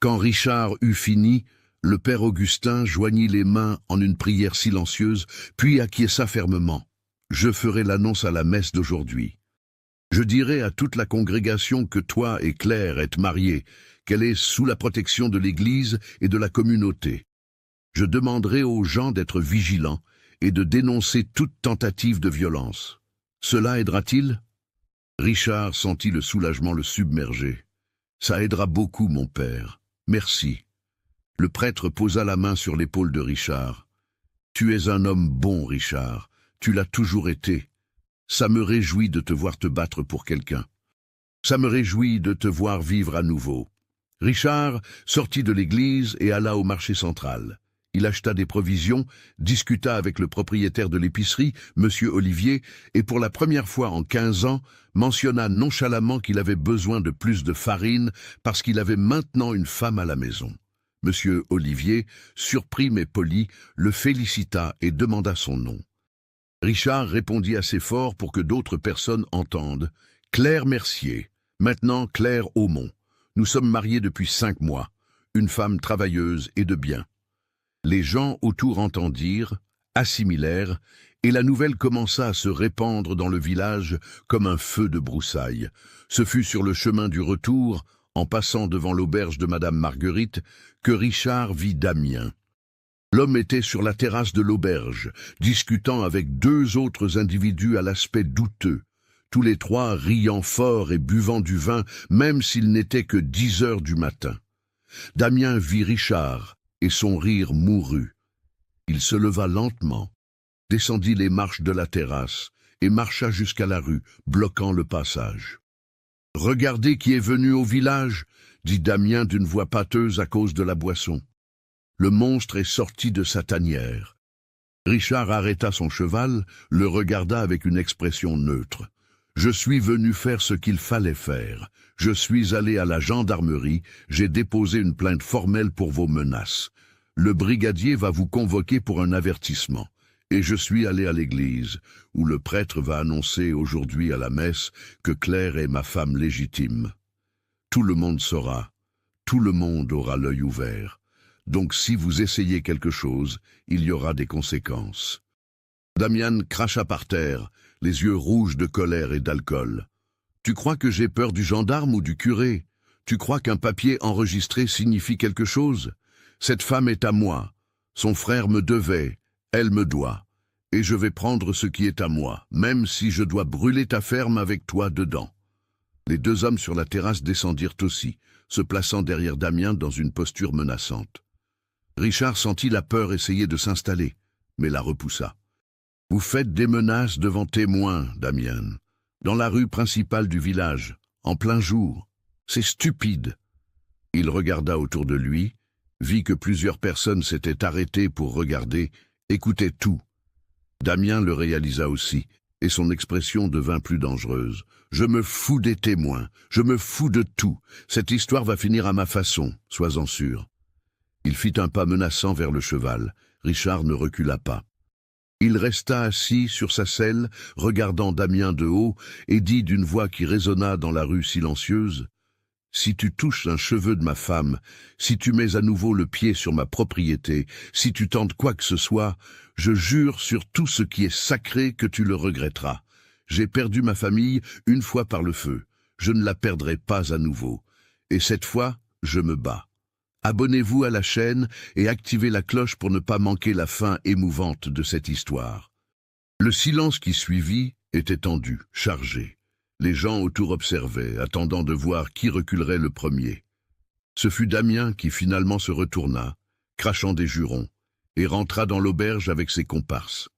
Quand Richard eut fini, le père Augustin joignit les mains en une prière silencieuse, puis acquiesça fermement. « Je ferai l'annonce à la messe d'aujourd'hui. Je dirai à toute la congrégation que toi et Claire êtes mariés, qu'elle est sous la protection de l'Église et de la communauté. Je demanderai aux gens d'être vigilants et de dénoncer toute tentative de violence. Cela aidera-t-il » Richard sentit le soulagement le submerger. « Ça aidera beaucoup, mon père. Merci. » Le prêtre posa la main sur l'épaule de Richard. « Tu es un homme bon, Richard. Tu l'as toujours été. Ça me réjouit de te voir te battre pour quelqu'un. Ça me réjouit de te voir vivre à nouveau. » Richard sortit de l'église et alla au marché central. Il acheta des provisions, discuta avec le propriétaire de l'épicerie, M. Olivier, et pour la première fois en 15 ans, mentionna nonchalamment qu'il avait besoin de plus de farine parce qu'il avait maintenant une femme à la maison. M. Olivier, surpris mais poli, le félicita et demanda son nom. Richard répondit assez fort pour que d'autres personnes entendent. « Claire Mercier, maintenant Claire Aumont. Nous sommes mariés depuis 5 mois, une femme travailleuse et de bien. » Les gens autour entendirent, assimilèrent, et la nouvelle commença à se répandre dans le village comme un feu de broussailles. Ce fut sur le chemin du retour, en passant devant l'auberge de Madame Marguerite, que Richard vit Damien. L'homme était sur la terrasse de l'auberge, discutant avec 2 autres individus à l'aspect douteux, tous les 3 riant fort et buvant du vin, même s'il n'était que 10 heures du matin. Damien vit Richard, et son rire mourut. Il se leva lentement, descendit les marches de la terrasse et marcha jusqu'à la rue, bloquant le passage. « Regardez qui est venu au village » dit Damien d'une voix pâteuse à cause de la boisson. Le monstre est sorti de sa tanière. Richard arrêta son cheval, le regarda avec une expression neutre. « Je suis venu faire ce qu'il fallait faire. Je suis allé à la gendarmerie, j'ai déposé une plainte formelle pour vos menaces. Le brigadier va vous convoquer pour un avertissement. Et je suis allé à l'église, où le prêtre va annoncer aujourd'hui à la messe que Claire est ma femme légitime. Tout le monde saura, tout le monde aura l'œil ouvert. Donc si vous essayez quelque chose, il y aura des conséquences. » Damien cracha par terre, les yeux rouges de colère et d'alcool. « Tu crois que j'ai peur du gendarme ou du curé? Tu crois qu'un papier enregistré signifie quelque chose? Cette femme est à moi. Son frère me devait, elle me doit. Et je vais prendre ce qui est à moi, même si je dois brûler ta ferme avec toi dedans. » Les 2 hommes sur la terrasse descendirent aussi, se plaçant derrière Damien dans une posture menaçante. Richard sentit la peur essayer de s'installer, mais la repoussa. « Vous faites des menaces devant témoins, Damien, dans la rue principale du village, en plein jour. C'est stupide. » Il regarda autour de lui, vit que plusieurs personnes s'étaient arrêtées pour regarder, écoutaient tout. Damien le réalisa aussi, et son expression devint plus dangereuse. « Je me fous des témoins, je me fous de tout. Cette histoire va finir à ma façon, sois-en sûr. » Il fit un pas menaçant vers le cheval. Richard ne recula pas. Il resta assis sur sa selle, regardant Damien de haut, et dit d'une voix qui résonna dans la rue silencieuse, « Si tu touches un cheveu de ma femme, si tu mets à nouveau le pied sur ma propriété, si tu tentes quoi que ce soit, je jure sur tout ce qui est sacré que tu le regretteras. J'ai perdu ma famille une fois par le feu, je ne la perdrai pas à nouveau. Et cette fois, je me bats. Abonnez-vous à la chaîne et activez la cloche pour ne pas manquer la fin émouvante de cette histoire. » Le silence qui suivit était tendu, chargé. Les gens autour observaient, attendant de voir qui reculerait le premier. Ce fut Damien qui finalement se retourna, crachant des jurons, et rentra dans l'auberge avec ses comparses.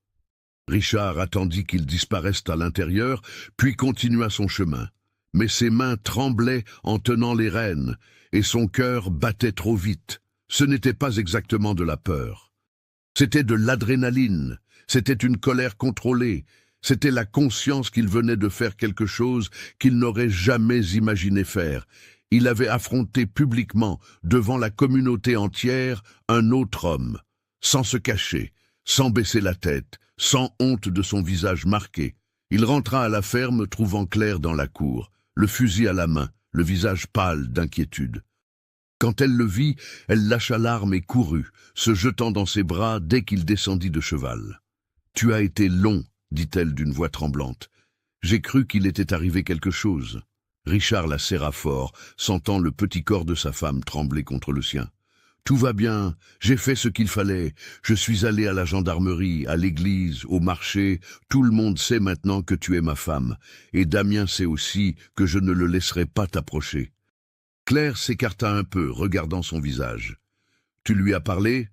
Richard attendit qu'ils disparaissent à l'intérieur, puis continua son chemin. Mais ses mains tremblaient en tenant les rênes, et son cœur battait trop vite. Ce n'était pas exactement de la peur. C'était de l'adrénaline, c'était une colère contrôlée, c'était la conscience qu'il venait de faire quelque chose qu'il n'aurait jamais imaginé faire. Il avait affronté publiquement, devant la communauté entière, un autre homme, sans se cacher, sans baisser la tête, sans honte de son visage marqué. Il rentra à la ferme, trouvant Claire dans la cour, le fusil à la main, le visage pâle d'inquiétude. Quand elle le vit, elle lâcha l'arme et courut, se jetant dans ses bras dès qu'il descendit de cheval. « Tu as été long, » dit-elle d'une voix tremblante. « J'ai cru qu'il était arrivé quelque chose. » Richard la serra fort, sentant le petit corps de sa femme trembler contre le sien. « Tout va bien, j'ai fait ce qu'il fallait. Je suis allé à la gendarmerie, à l'église, au marché. Tout le monde sait maintenant que tu es ma femme. Et Damien sait aussi que je ne le laisserai pas t'approcher. » Claire s'écarta un peu, regardant son visage. « Tu lui as parlé ?»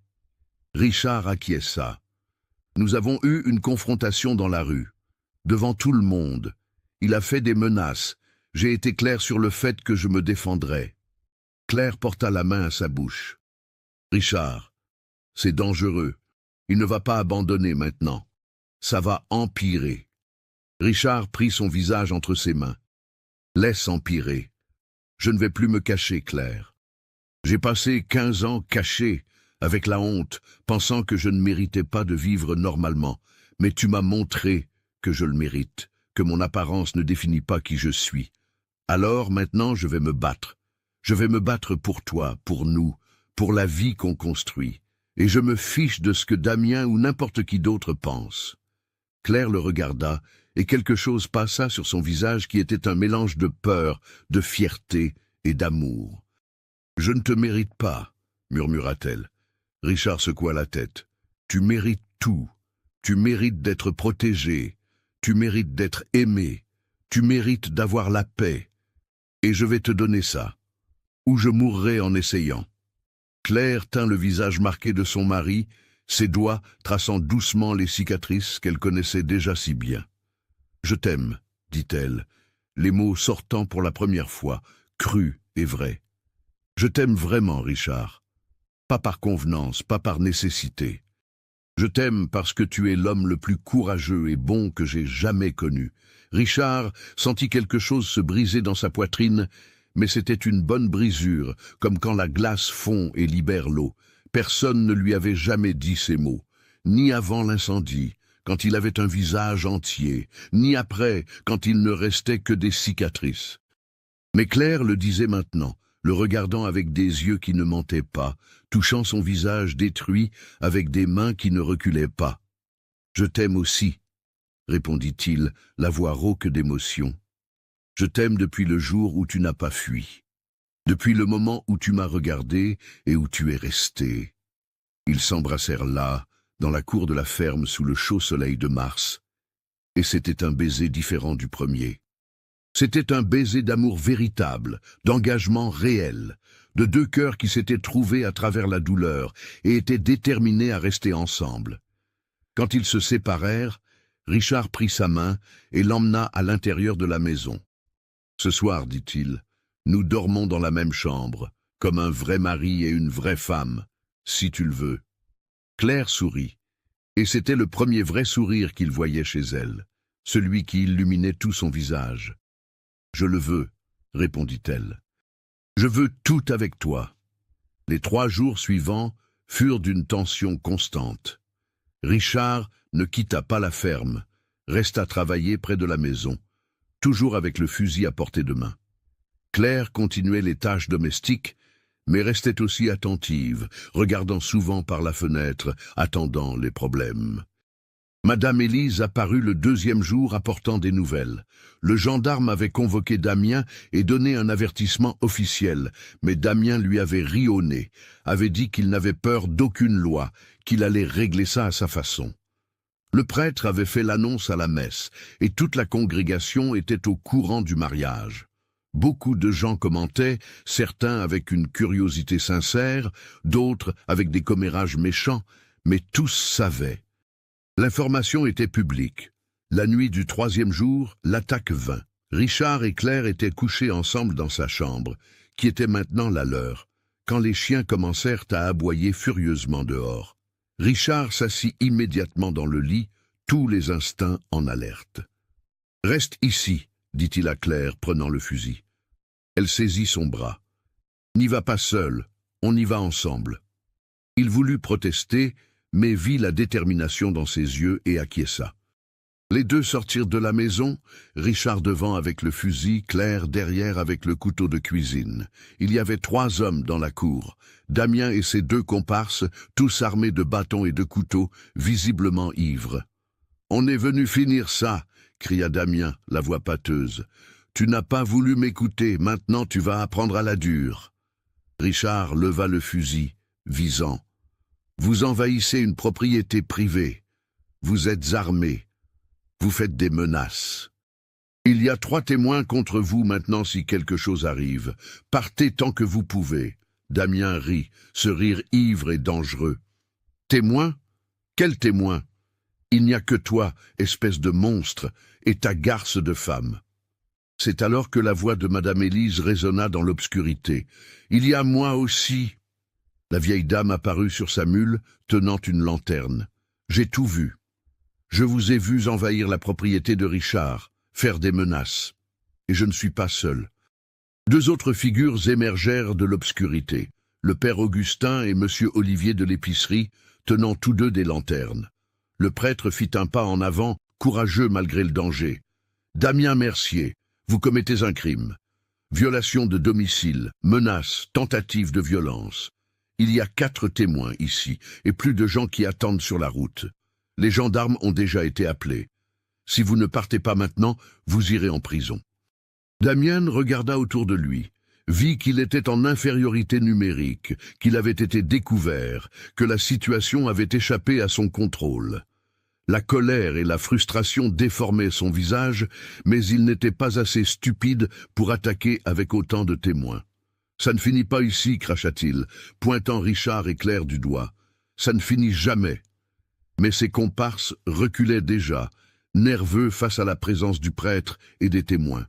Richard acquiesça. « Nous avons eu une confrontation dans la rue, devant tout le monde. Il a fait des menaces. J'ai été clair sur le fait que je me défendrais. » Claire porta la main à sa bouche. « Richard, c'est dangereux. Il ne va pas abandonner maintenant. Ça va empirer. » Richard prit son visage entre ses mains. « Laisse empirer. Je ne vais plus me cacher, Claire. J'ai passé 15 ans caché, avec la honte, pensant que je ne méritais pas de vivre normalement. Mais tu m'as montré que je le mérite, que mon apparence ne définit pas qui je suis. Alors, maintenant, je vais me battre. Je vais me battre pour toi, pour nous, pour la vie qu'on construit. Et je me fiche de ce que Damien ou n'importe qui d'autre pense. » Claire le regarda, et quelque chose passa sur son visage qui était un mélange de peur, de fierté et d'amour. « Je ne te mérite pas, » murmura-t-elle. Richard secoua la tête. « Tu mérites tout. Tu mérites d'être protégé. Tu mérites d'être aimé. Tu mérites d'avoir la paix. Et je vais te donner ça. Ou je mourrai en essayant. » Claire tint le visage marqué de son mari, ses doigts traçant doucement les cicatrices qu'elle connaissait déjà si bien. « Je t'aime, » dit-elle, les mots sortant pour la première fois, crus et vrais. « Je t'aime vraiment, Richard. Pas par convenance, pas par nécessité. Je t'aime parce que tu es l'homme le plus courageux et bon que j'ai jamais connu. » Richard sentit quelque chose se briser dans sa poitrine, mais c'était une bonne brisure, comme quand la glace fond et libère l'eau. Personne ne lui avait jamais dit ces mots, ni avant l'incendie, quand il avait un visage entier, ni après, quand il ne restait que des cicatrices. Mais Claire le disait maintenant, le regardant avec des yeux qui ne mentaient pas, touchant son visage détruit avec des mains qui ne reculaient pas. « Je t'aime aussi, » répondit-il, la voix rauque d'émotion. « Je t'aime depuis le jour où tu n'as pas fui, depuis le moment où tu m'as regardé et où tu es resté. » Ils s'embrassèrent là, dans la cour de la ferme sous le chaud soleil de mars, et c'était un baiser différent du premier. C'était un baiser d'amour véritable, d'engagement réel, de deux cœurs qui s'étaient trouvés à travers la douleur et étaient déterminés à rester ensemble. Quand ils se séparèrent, Richard prit sa main et l'emmena à l'intérieur de la maison. « Ce soir, dit-il, nous dormons dans la même chambre, comme un vrai mari et une vraie femme, si tu le veux. » Claire sourit, et c'était le premier vrai sourire qu'il voyait chez elle, celui qui illuminait tout son visage. « Je le veux, » répondit-elle. « Je veux tout avec toi. » Les 3 jours suivants furent d'une tension constante. Richard ne quitta pas la ferme, resta travailler près de la maison, toujours avec le fusil à portée de main. Claire continuait les tâches domestiques, mais restait aussi attentive, regardant souvent par la fenêtre, attendant les problèmes. Madame Élise apparut le 2e jour apportant des nouvelles. Le gendarme avait convoqué Damien et donné un avertissement officiel, mais Damien lui avait ri au nez, avait dit qu'il n'avait peur d'aucune loi, qu'il allait régler ça à sa façon. Le prêtre avait fait l'annonce à la messe, et toute la congrégation était au courant du mariage. Beaucoup de gens commentaient, certains avec une curiosité sincère, d'autres avec des commérages méchants, mais tous savaient. L'information était publique. La nuit du 3e jour, l'attaque vint. Richard et Claire étaient couchés ensemble dans sa chambre, qui était maintenant la leur, quand les chiens commencèrent à aboyer furieusement dehors. Richard s'assit immédiatement dans le lit, tous les instincts en alerte. « Reste ici », dit-il à Claire, prenant le fusil. Elle saisit son bras. « N'y va pas seul, on y va ensemble. » Il voulut protester, mais vit la détermination dans ses yeux et acquiesça. Les deux sortirent de la maison, Richard devant avec le fusil, Claire derrière avec le couteau de cuisine. Il y avait 3 hommes dans la cour, Damien et ses 2 comparses, tous armés de bâtons et de couteaux, visiblement ivres. « On est venu finir ça !» cria Damien, la voix pâteuse. « Tu n'as pas voulu m'écouter, maintenant tu vas apprendre à la dure. » Richard leva le fusil, visant. « Vous envahissez une propriété privée. Vous êtes armés. Vous faites des menaces. Il y a 3 témoins contre vous maintenant si quelque chose arrive. Partez tant que vous pouvez. » Damien rit, ce rire ivre et dangereux. « Témoin? Quel témoin? Il n'y a que toi, espèce de monstre, et ta garce de femme. » C'est alors que la voix de Madame Élise résonna dans l'obscurité. « Il y a moi aussi. » La vieille dame apparut sur sa mule, tenant une lanterne. « J'ai tout vu. Je vous ai vus envahir la propriété de Richard, faire des menaces. Et je ne suis pas seul. » 2 autres figures émergèrent de l'obscurité, le père Augustin et monsieur Olivier de l'épicerie, tenant tous 2 des lanternes. Le prêtre fit un pas en avant, courageux malgré le danger. « Damien Mercier, vous commettez un crime. Violation de domicile, menace, tentative de violence. Il y a 4 témoins ici, et plus de gens qui attendent sur la route. Les gendarmes ont déjà été appelés. Si vous ne partez pas maintenant, vous irez en prison. » Damien regarda autour de lui, vit qu'il était en infériorité numérique, qu'il avait été découvert, que la situation avait échappé à son contrôle. La colère et la frustration déformaient son visage, mais il n'était pas assez stupide pour attaquer avec autant de témoins. « Ça ne finit pas ici, cracha-t-il, pointant Richard et Claire du doigt. Ça ne finit jamais. » Mais ses comparses reculaient déjà, nerveux face à la présence du prêtre et des témoins.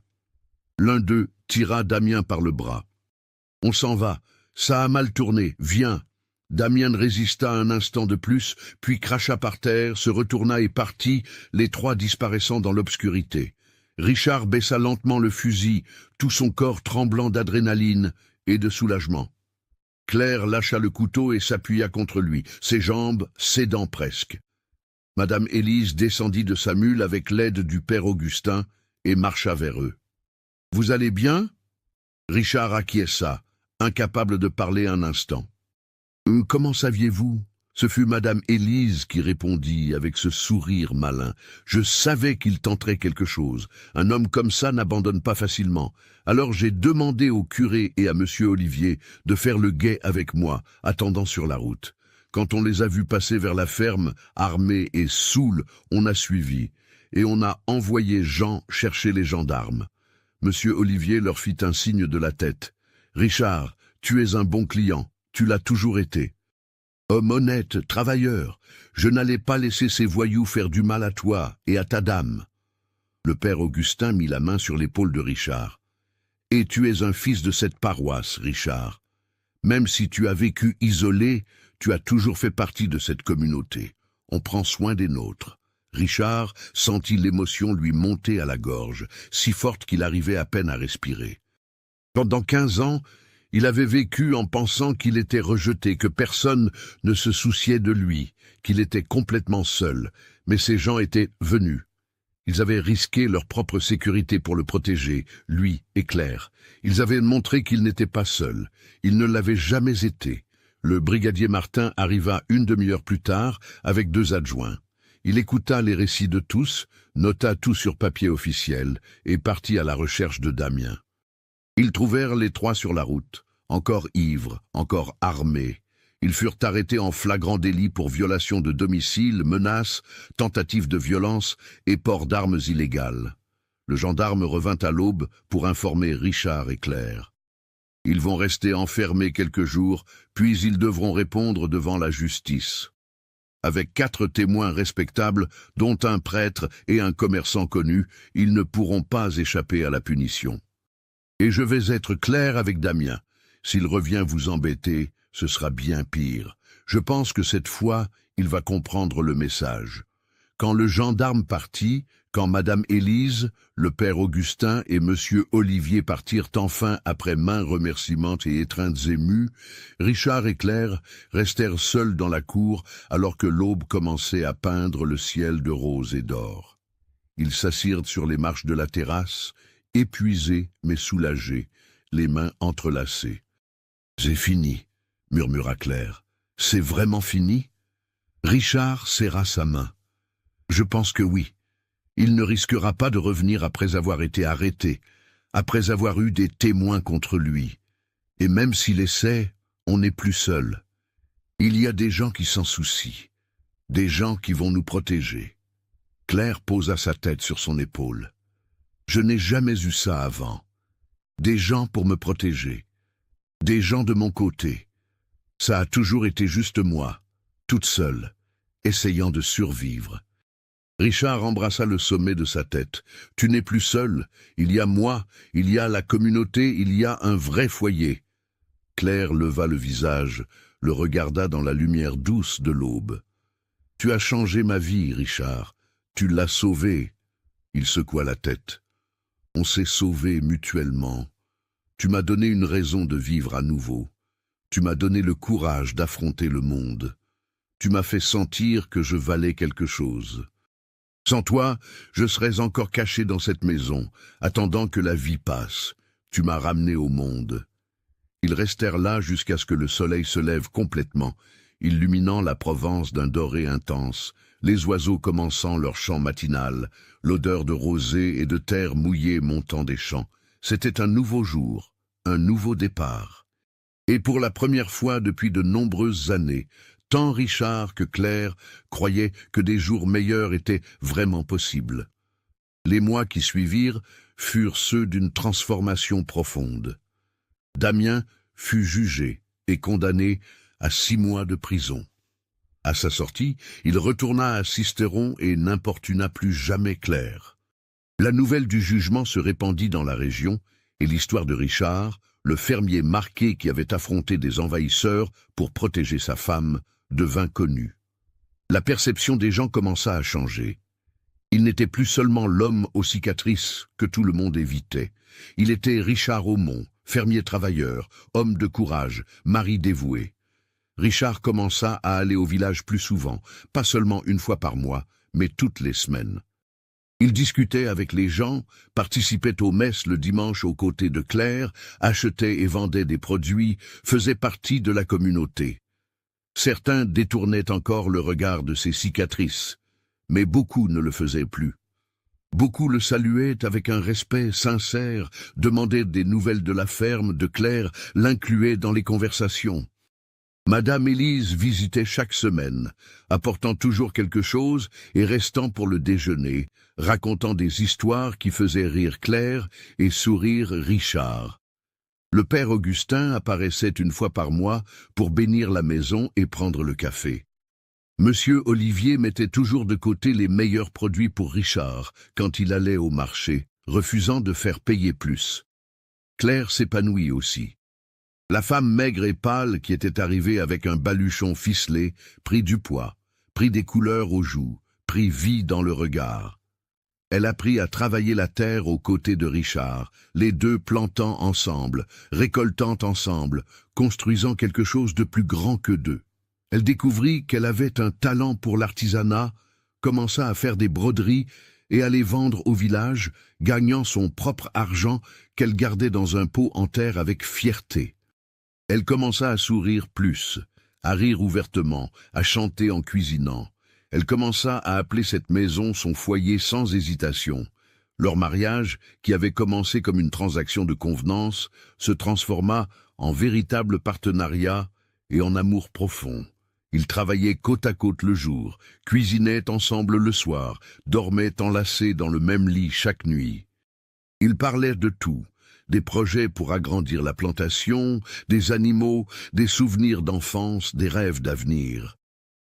L'un d'eux tira Damien par le bras. « On s'en va, ça a mal tourné, viens !» Damien résista un instant de plus, puis cracha par terre, se retourna et partit, les 3 disparaissant dans l'obscurité. Richard baissa lentement le fusil, tout son corps tremblant d'adrénaline et de soulagement. Claire lâcha le couteau et s'appuya contre lui, ses jambes cédant presque. Madame Élise descendit de sa mule avec l'aide du père Augustin et marcha vers eux. « Vous allez bien ?» Richard acquiesça, incapable de parler un instant. « Comment saviez-vous » Ce fut Madame Élise qui répondit avec ce sourire malin. « Je savais qu'il tenterait quelque chose. Un homme comme ça n'abandonne pas facilement. Alors j'ai demandé au curé et à monsieur Olivier de faire le guet avec moi, attendant sur la route. Quand on les a vus passer vers la ferme, armés et saouls, on a suivi. Et on a envoyé Jean chercher les gendarmes. » Monsieur Olivier leur fit un signe de la tête. « Richard, tu es un bon client. Tu l'as toujours été. Homme honnête, travailleur, je n'allais pas laisser ces voyous faire du mal à toi et à ta dame. » Le père Augustin mit la main sur l'épaule de Richard. « Et tu es un fils de cette paroisse, Richard. Même si tu as vécu isolé, tu as toujours fait partie de cette communauté. On prend soin des nôtres. » Richard sentit l'émotion lui monter à la gorge, si forte qu'il arrivait à peine à respirer. Pendant 15 ans, il avait vécu en pensant qu'il était rejeté, que personne ne se souciait de lui, qu'il était complètement seul. Mais ces gens étaient venus. Ils avaient risqué leur propre sécurité pour le protéger, lui et Claire. Ils avaient montré qu'il n'était pas seul. Il ne l'avait jamais été. Le brigadier Martin arriva une demi-heure plus tard avec 2 adjoints. Il écouta les récits de tous, nota tout sur papier officiel et partit à la recherche de Damien. Ils trouvèrent les 3 sur la route, encore ivres, encore armés. Ils furent arrêtés en flagrant délit pour violation de domicile, menaces, tentative de violence et port d'armes illégales. Le gendarme revint à l'aube pour informer Richard et Claire. Ils vont rester enfermés quelques jours, puis ils devront répondre devant la justice. Avec 4 témoins respectables, dont un prêtre et un commerçant connu, ils ne pourront pas échapper à la punition. Et je vais être clair avec Damien. S'il revient vous embêter, ce sera bien pire. Je pense que cette fois, il va comprendre le message. Quand le gendarme partit, quand Madame Élise, le père Augustin et Monsieur Olivier partirent enfin après maints remerciements et étreintes émues, Richard et Claire restèrent seuls dans la cour alors que l'aube commençait à peindre le ciel de rose et d'or. Ils s'assirent sur les marches de la terrasse, épuisés mais soulagés, les mains entrelacées. « C'est fini », murmura Claire. « C'est vraiment fini ?» Richard serra sa main. « Je pense que oui. Il ne risquera pas de revenir après avoir été arrêté, après avoir eu des témoins contre lui. Et même s'il essaie, on n'est plus seul. Il y a des gens qui s'en soucient, des gens qui vont nous protéger. » Claire posa sa tête sur son épaule. « Je n'ai jamais eu ça avant. Des gens pour me protéger. Des gens de mon côté. Ça a toujours été juste moi, toute seule, essayant de survivre. » Richard embrassa le sommet de sa tête. « Tu n'es plus seul. Il y a moi, il y a la communauté, il y a un vrai foyer. » Claire leva le visage, le regarda dans la lumière douce de l'aube. « Tu as changé ma vie, Richard. Tu l'as sauvée. » Il secoua la tête. « On s'est sauvés mutuellement. Tu m'as donné une raison de vivre à nouveau. Tu m'as donné le courage d'affronter le monde. Tu m'as fait sentir que je valais quelque chose. Sans toi, je serais encore caché dans cette maison, attendant que la vie passe. Tu m'as ramené au monde. » Ils restèrent là jusqu'à ce que le soleil se lève complètement, illuminant la Provence d'un doré intense, les oiseaux commençant leur chant matinal, l'odeur de rosée et de terre mouillée montant des champs. C'était un nouveau jour, un nouveau départ. Et pour la première fois depuis de nombreuses années, tant Richard que Claire croyaient que des jours meilleurs étaient vraiment possibles. Les mois qui suivirent furent ceux d'une transformation profonde. Damien fut jugé et condamné à 6 mois de prison. À sa sortie, il retourna à Sisteron et n'importuna plus jamais Claire. La nouvelle du jugement se répandit dans la région, et l'histoire de Richard, le fermier marqué qui avait affronté des envahisseurs pour protéger sa femme, devint connue. La perception des gens commença à changer. Il n'était plus seulement l'homme aux cicatrices que tout le monde évitait. Il était Richard Aumont, fermier travailleur, homme de courage, mari dévoué. Richard commença à aller au village plus souvent, pas seulement une fois par mois, mais toutes les semaines. Il discutait avec les gens, participait aux messes le dimanche aux côtés de Claire, achetait et vendait des produits, faisait partie de la communauté. Certains détournaient encore le regard de ses cicatrices, mais beaucoup ne le faisaient plus. Beaucoup le saluaient avec un respect sincère, demandaient des nouvelles de la ferme, de Claire, l'incluaient dans les conversations. Madame Élise visitait chaque semaine, apportant toujours quelque chose et restant pour le déjeuner, racontant des histoires qui faisaient rire Claire et sourire Richard. Le père Augustin apparaissait une fois par mois pour bénir la maison et prendre le café. Monsieur Olivier mettait toujours de côté les meilleurs produits pour Richard quand il allait au marché, refusant de faire payer plus. Claire s'épanouit aussi. La femme maigre et pâle qui était arrivée avec un baluchon ficelé prit du poids, prit des couleurs aux joues, prit vie dans le regard. Elle apprit à travailler la terre aux côtés de Richard, les deux plantant ensemble, récoltant ensemble, construisant quelque chose de plus grand que d'eux. Elle découvrit qu'elle avait un talent pour l'artisanat, commença à faire des broderies et à les vendre au village, gagnant son propre argent qu'elle gardait dans un pot en terre avec fierté. Elle commença à sourire plus, à rire ouvertement, à chanter en cuisinant. Elle commença à appeler cette maison son foyer sans hésitation. Leur mariage, qui avait commencé comme une transaction de convenance, se transforma en véritable partenariat et en amour profond. Ils travaillaient côte à côte le jour, cuisinaient ensemble le soir, dormaient enlacés dans le même lit chaque nuit. Ils parlaient de tout, des projets pour agrandir la plantation, des animaux, des souvenirs d'enfance, des rêves d'avenir.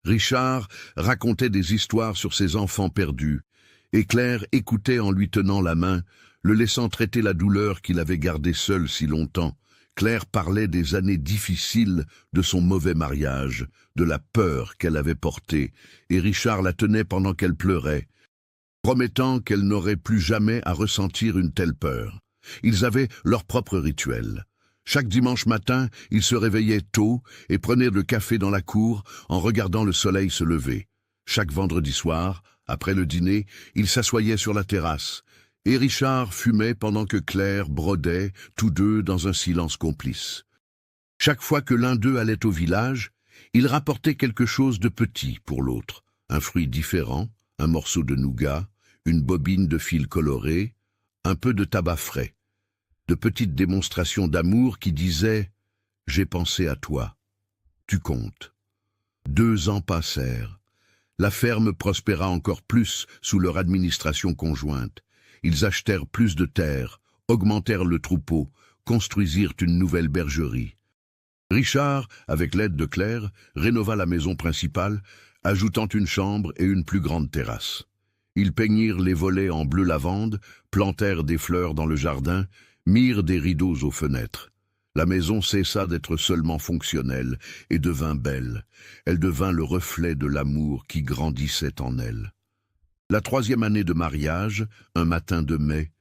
Richard racontait des histoires sur ses enfants perdus, et Claire écoutait en lui tenant la main, le laissant traiter la douleur qu'il avait gardée seule si longtemps. Claire parlait des années difficiles de son mauvais mariage, de la peur qu'elle avait portée, et Richard la tenait pendant qu'elle pleurait, promettant qu'elle n'aurait plus jamais à ressentir une telle peur. Ils avaient leur propre rituel. Chaque dimanche matin, ils se réveillaient tôt et prenaient le café dans la cour en regardant le soleil se lever. Chaque vendredi soir, après le dîner, ils s'assoyaient sur la terrasse, et Richard fumait pendant que Claire brodait, tous deux dans un silence complice. Chaque fois que l'un d'eux allait au village, il rapportait quelque chose de petit pour l'autre, un fruit différent, un morceau de nougat, une bobine de fil coloré, un peu de tabac frais, de petites démonstrations d'amour qui disaient « J'ai pensé à toi, tu comptes ». 2 ans passèrent. La ferme prospéra encore plus sous leur administration conjointe. Ils achetèrent plus de terre, augmentèrent le troupeau, construisirent une nouvelle bergerie. Richard, avec l'aide de Claire, rénova la maison principale, ajoutant une chambre et une plus grande terrasse. Ils peignirent les volets en bleu lavande, plantèrent des fleurs dans le jardin, mirent des rideaux aux fenêtres. La maison cessa d'être seulement fonctionnelle et devint belle. Elle devint le reflet de l'amour qui grandissait en elle. La 3e année de mariage, un matin de mai,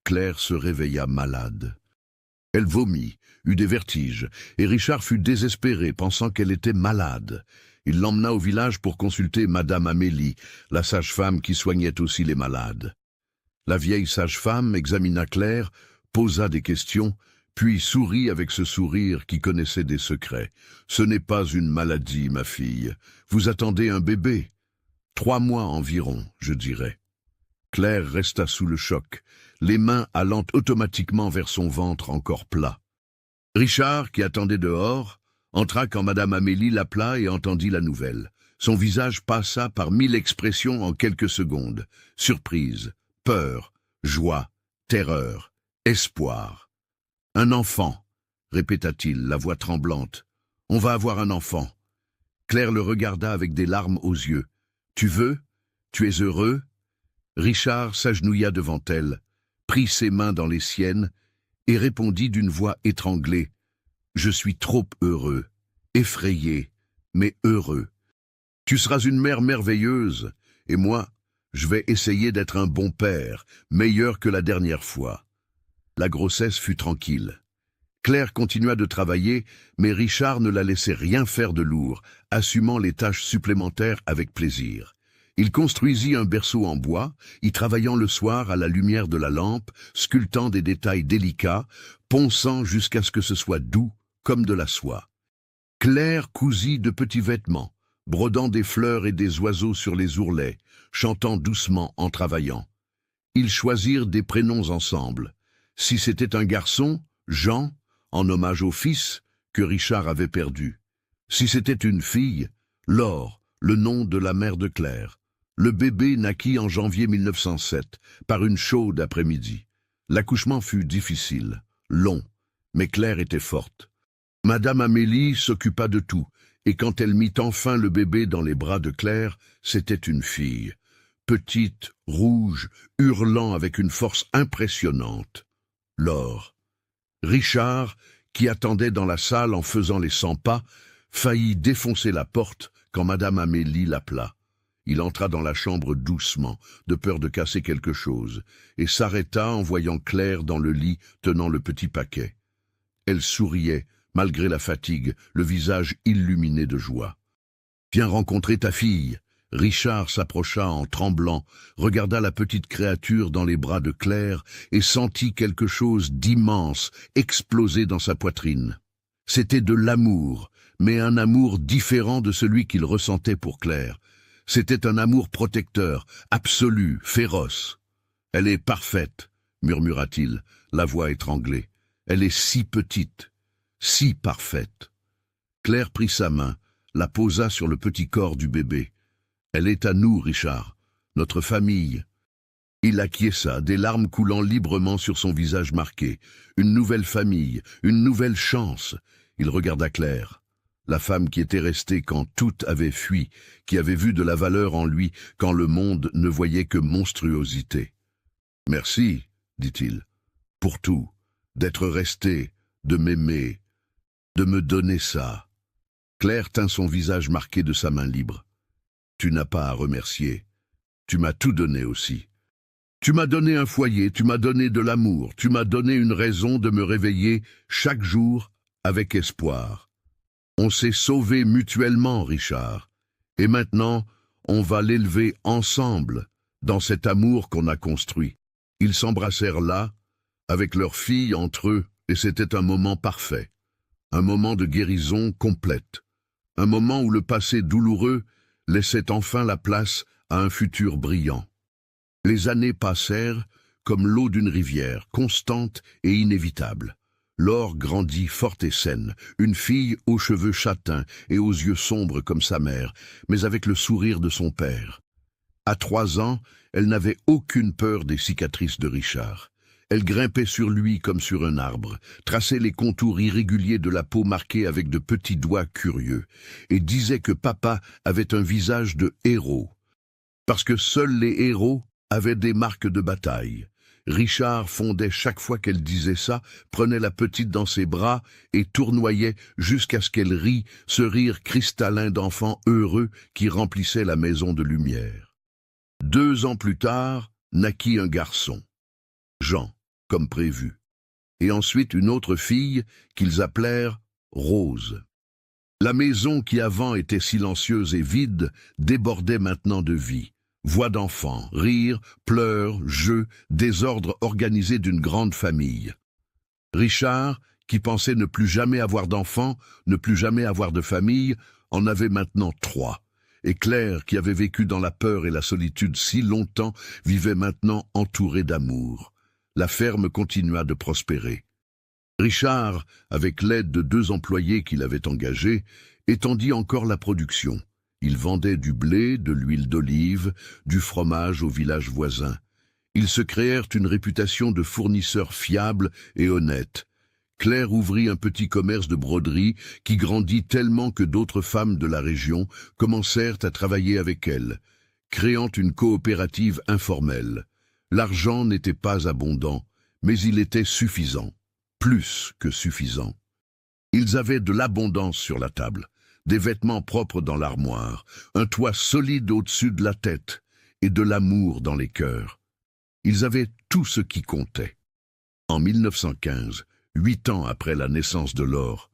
Claire se réveilla malade. Elle vomit, eut des vertiges, et Richard fut désespéré, pensant qu'elle était malade. Il l'emmena au village pour consulter Madame Amélie, la sage-femme qui soignait aussi les malades. La vieille sage-femme examina Claire, posa des questions, puis sourit avec ce sourire qui connaissait des secrets. « Ce n'est pas une maladie, ma fille. Vous attendez un bébé. 3 mois environ, je dirais. » Claire resta sous le choc, les mains allant automatiquement vers son ventre encore plat. Richard, qui attendait dehors, entra quand Madame Amélie l'appela et entendit la nouvelle. Son visage passa par 1000 expressions en quelques secondes. Surprise, peur, joie, terreur, espoir. « Un enfant, répéta-t-il, la voix tremblante. On va avoir un enfant. » Claire le regarda avec des larmes aux yeux. « Tu veux? Tu es heureux ?» Richard s'agenouilla devant elle, prit ses mains dans les siennes et répondit d'une voix étranglée. « Je suis trop heureux, effrayé, mais heureux. Tu seras une mère merveilleuse, et moi, je vais essayer d'être un bon père, meilleur que la dernière fois. » La grossesse fut tranquille. Claire continua de travailler, mais Richard ne la laissait rien faire de lourd, assumant les tâches supplémentaires avec plaisir. Il construisit un berceau en bois, y travaillant le soir à la lumière de la lampe, sculptant des détails délicats, ponçant jusqu'à ce que ce soit doux comme de la soie. Claire cousit de petits vêtements, brodant des fleurs et des oiseaux sur les ourlets, chantant doucement en travaillant. Ils choisirent des prénoms ensemble. Si c'était un garçon, Jean, en hommage au fils que Richard avait perdu. Si c'était une fille, Laure, le nom de la mère de Claire. Le bébé naquit en janvier 1907, par une chaude après-midi. L'accouchement fut difficile, long, mais Claire était forte. Madame Amélie s'occupa de tout, et quand elle mit enfin le bébé dans les bras de Claire, c'était une fille. Petite, rouge, hurlant avec une force impressionnante. Laure. Richard, qui attendait dans la salle en faisant les 100 pas, faillit défoncer la porte quand Madame Amélie l'appela. Il entra dans la chambre doucement, de peur de casser quelque chose, et s'arrêta en voyant Claire dans le lit tenant le petit paquet. Elle souriait, malgré la fatigue, le visage illuminé de joie. « Viens rencontrer ta fille !» Richard s'approcha en tremblant, regarda la petite créature dans les bras de Claire et sentit quelque chose d'immense exploser dans sa poitrine. C'était de l'amour, mais un amour différent de celui qu'il ressentait pour Claire. C'était un amour protecteur, absolu, féroce. « Elle est parfaite, » murmura-t-il, la voix étranglée. « Elle est si petite, si parfaite. » Claire prit sa main, la posa sur le petit corps du bébé. « Elle est à nous, Richard, notre famille. » Il acquiesça, des larmes coulant librement sur son visage marqué. Une nouvelle famille, une nouvelle chance. Il regarda Claire, la femme qui était restée quand tout avait fui, qui avait vu de la valeur en lui quand le monde ne voyait que monstruosité. « Merci, dit-il, pour tout, d'être resté, de m'aimer, de me donner ça. » Claire tint son visage marqué de sa main libre. « Tu n'as pas à remercier. Tu m'as tout donné aussi. Tu m'as donné un foyer, tu m'as donné de l'amour, tu m'as donné une raison de me réveiller chaque jour avec espoir. On s'est sauvés mutuellement, Richard, et maintenant, on va l'élever ensemble dans cet amour qu'on a construit. » Ils s'embrassèrent là, avec leur fille entre eux, et c'était un moment parfait, un moment de guérison complète, un moment où le passé douloureux laissait enfin la place à un futur brillant. Les années passèrent comme l'eau d'une rivière, constante et inévitable. Laure grandit forte et saine, une fille aux cheveux châtains et aux yeux sombres comme sa mère, mais avec le sourire de son père. À 3 ans, elle n'avait aucune peur des cicatrices de Richard. Elle grimpait sur lui comme sur un arbre, traçait les contours irréguliers de la peau marquée avec de petits doigts curieux, et disait que papa avait un visage de héros. Parce que seuls les héros avaient des marques de bataille. Richard fondait chaque fois qu'elle disait ça, prenait la petite dans ses bras et tournoyait jusqu'à ce qu'elle rie, ce rire cristallin d'enfant heureux qui remplissait la maison de lumière. 2 ans plus tard, naquit un garçon, Jean, comme prévu, et ensuite une autre fille qu'ils appelèrent Rose. La maison qui avant était silencieuse et vide débordait maintenant de vie. Voix d'enfants, rires, pleurs, jeux, désordre organisé d'une grande famille. Richard, qui pensait ne plus jamais avoir d'enfants, ne plus jamais avoir de famille, en avait maintenant 3. Et Claire, qui avait vécu dans la peur et la solitude si longtemps, vivait maintenant entourée d'amour. La ferme continua de prospérer. Richard, avec l'aide de 2 employés qu'il avait engagés, étendit encore la production. Ils vendaient du blé, de l'huile d'olive, du fromage aux villages voisins. Ils se créèrent une réputation de fournisseurs fiables et honnêtes. Claire ouvrit un petit commerce de broderie qui grandit tellement que d'autres femmes de la région commencèrent à travailler avec elle, créant une coopérative informelle. L'argent n'était pas abondant, mais il était suffisant, plus que suffisant. Ils avaient de l'abondance sur la table, des vêtements propres dans l'armoire, un toit solide au-dessus de la tête et de l'amour dans les cœurs. Ils avaient tout ce qui comptait. En 1915, 8 ans après la naissance de Laure,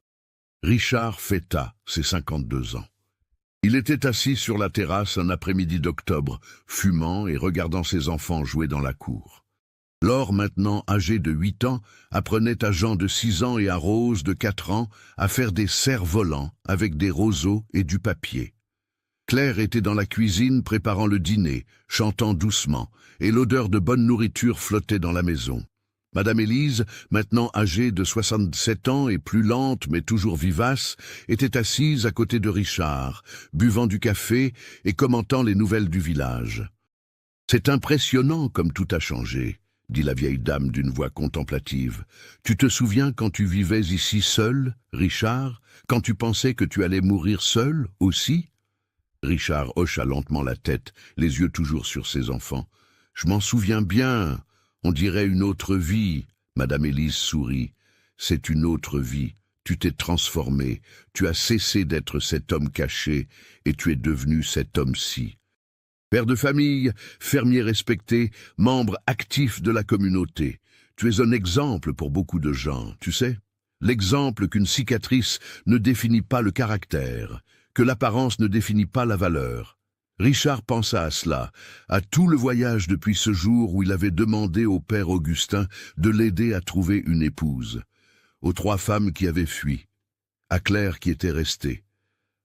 Richard fêta ses 52 ans. Il était assis sur la terrasse un après-midi d'octobre, fumant et regardant ses enfants jouer dans la cour. Laure, maintenant âgée de 8 ans, apprenait à Jean de 6 ans et à Rose de 4 ans à faire des cerfs-volants avec des roseaux et du papier. Claire était dans la cuisine préparant le dîner, chantant doucement, et l'odeur de bonne nourriture flottait dans la maison. Madame Élise, maintenant âgée de 67 ans et plus lente mais toujours vivace, était assise à côté de Richard, buvant du café et commentant les nouvelles du village. « C'est impressionnant comme tout a changé, » dit la vieille dame d'une voix contemplative. « Tu te souviens quand tu vivais ici seul, Richard, quand tu pensais que tu allais mourir seul aussi ?» Richard hocha lentement la tête, les yeux toujours sur ses enfants. « Je m'en souviens bien. On dirait une autre vie. » Madame Élise sourit. « C'est une autre vie. Tu t'es transformé. Tu as cessé d'être cet homme caché et tu es devenu cet homme-ci. Père de famille, fermier respecté, membre actif de la communauté. Tu es un exemple pour beaucoup de gens, tu sais. L'exemple qu'une cicatrice ne définit pas le caractère, que l'apparence ne définit pas la valeur. » Richard pensa à cela, à tout le voyage depuis ce jour où il avait demandé au père Augustin de l'aider à trouver une épouse, aux 3 femmes qui avaient fui, à Claire qui était restée,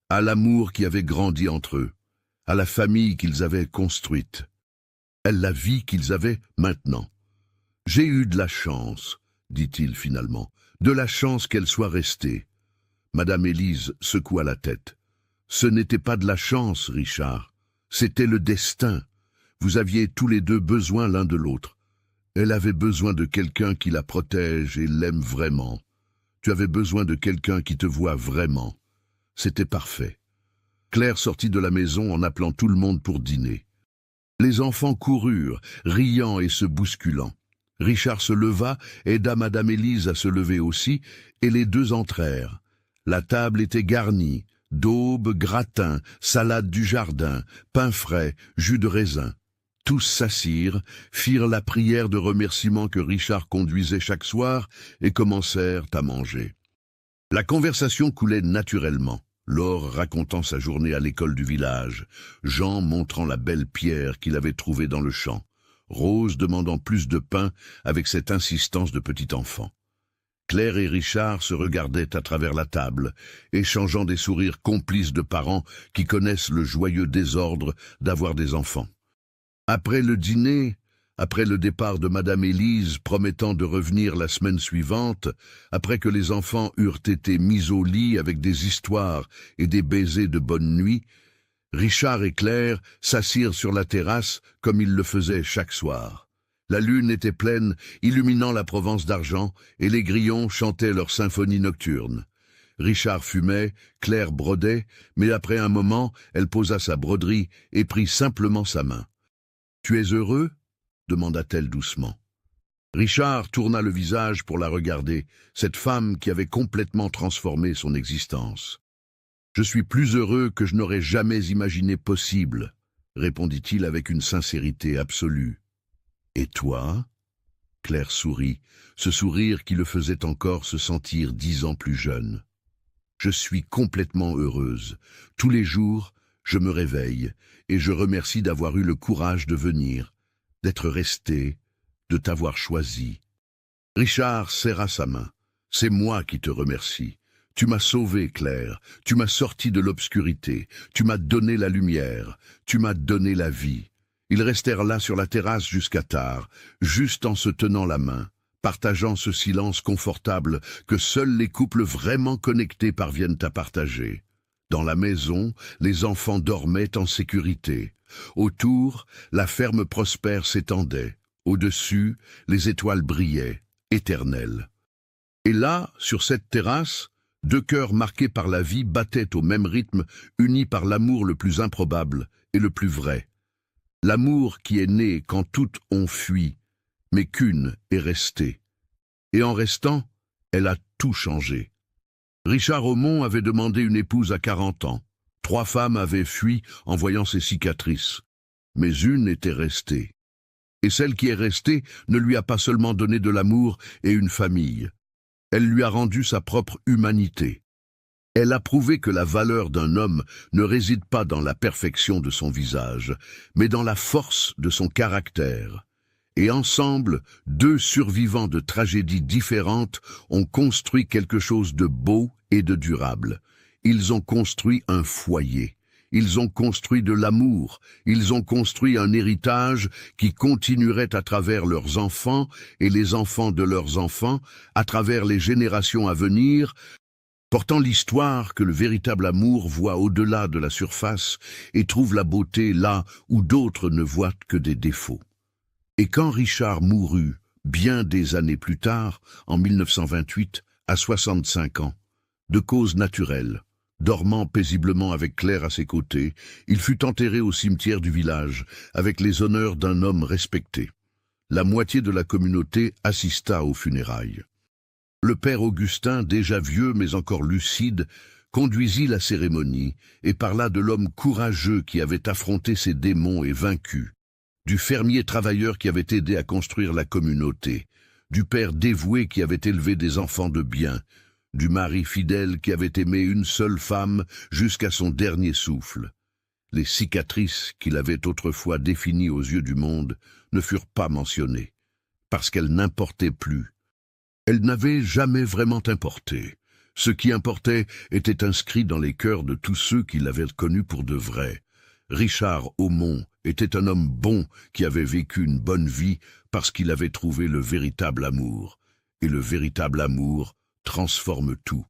à l'amour qui avait grandi entre eux, à la famille qu'ils avaient construite, à la vie qu'ils avaient maintenant. « J'ai eu de la chance, dit-il finalement, de la chance qu'elle soit restée. Madame Élise secoua la tête. Ce n'était pas de la chance, Richard. C'était le destin. Vous aviez tous les deux besoin l'un de l'autre. Elle avait besoin de quelqu'un qui la protège et l'aime vraiment. Tu avais besoin de quelqu'un qui te voit vraiment. C'était parfait. Claire sortit de la maison en appelant tout le monde pour dîner. Les enfants coururent, riant et se bousculant. Richard se leva, aida Madame Élise à se lever aussi, et les deux entrèrent. La table était garnie, daube, gratin, salade du jardin, pain frais, jus de raisin. Tous s'assirent, firent la prière de remerciement que Richard conduisait chaque soir et commencèrent à manger. La conversation coulait naturellement, Laure racontant sa journée à l'école du village, Jean montrant la belle pierre qu'il avait trouvée dans le champ, Rose demandant plus de pain avec cette insistance de petit enfant. Claire et Richard se regardaient à travers la table, échangeant des sourires complices de parents qui connaissent le joyeux désordre d'avoir des enfants. Après le dîner, après le départ de Madame Élise promettant de revenir la semaine suivante, après que les enfants eurent été mis au lit avec des histoires et des baisers de bonne nuit, Richard et Claire s'assirent sur la terrasse comme ils le faisaient chaque soir. La lune était pleine, illuminant la Provence d'argent, et les grillons chantaient leur symphonie nocturne. Richard fumait, Claire brodait, mais après un moment, elle posa sa broderie et prit simplement sa main. « Tu es heureux ?» demanda-t-elle doucement. Richard tourna le visage pour la regarder, cette femme qui avait complètement transformé son existence. « Je suis plus heureux que je n'aurais jamais imaginé possible, » répondit-il avec une sincérité absolue. « Et toi ?» Claire sourit, ce sourire qui le faisait encore se sentir 10 ans plus jeune. « Je suis complètement heureuse. Tous les jours, je me réveille et je remercie d'avoir eu le courage de venir, d'être resté, de t'avoir choisi. » Richard serra sa main. « C'est moi qui te remercie. Tu m'as sauvée, Claire. Tu m'as sorti de l'obscurité. Tu m'as donné la lumière. Tu m'as donné la vie. » Ils restèrent là sur la terrasse jusqu'à tard, juste en se tenant la main, partageant ce silence confortable que seuls les couples vraiment connectés parviennent à partager. Dans la maison, les enfants dormaient en sécurité. Autour, la ferme prospère s'étendait. Au-dessus, les étoiles brillaient, éternelles. Et là, sur cette terrasse, 2 cœurs marqués par la vie battaient au même rythme, unis par l'amour le plus improbable et le plus vrai. L'amour qui est né quand toutes ont fui, mais qu'une est restée. Et en restant, elle a tout changé. Richard Aumont avait demandé une épouse à 40 ans. 3 femmes avaient fui en voyant ses cicatrices. Mais une était restée. Et celle qui est restée ne lui a pas seulement donné de l'amour et une famille. Elle lui a rendu sa propre humanité. Elle a prouvé que la valeur d'un homme ne réside pas dans la perfection de son visage, mais dans la force de son caractère. Et ensemble, 2 survivants de tragédies différentes ont construit quelque chose de beau et de durable. Ils ont construit un foyer. Ils ont construit de l'amour. Ils ont construit un héritage qui continuerait à travers leurs enfants et les enfants de leurs enfants, à travers les générations à venir, portant l'histoire que le véritable amour voit au-delà de la surface et trouve la beauté là où d'autres ne voient que des défauts. Et quand Richard mourut, bien des années plus tard, en 1928, à 65 ans, de cause naturelle, dormant paisiblement avec Claire à ses côtés, il fut enterré au cimetière du village, avec les honneurs d'un homme respecté. La moitié de la communauté assista aux funérailles. Le père Augustin, déjà vieux mais encore lucide, conduisit la cérémonie et parla de l'homme courageux qui avait affronté ses démons et vaincu, du fermier travailleur qui avait aidé à construire la communauté, du père dévoué qui avait élevé des enfants de bien, du mari fidèle qui avait aimé une seule femme jusqu'à son dernier souffle. Les cicatrices qu'il avait autrefois définies aux yeux du monde ne furent pas mentionnées, parce qu'elles n'importaient plus. Elles n'avaient jamais vraiment importé. Ce qui importait était inscrit dans les cœurs de tous ceux qui l'avaient connu pour de vrai. Richard Aumont était un homme bon qui avait vécu une bonne vie parce qu'il avait trouvé le véritable amour. Et le véritable amour transforme tout.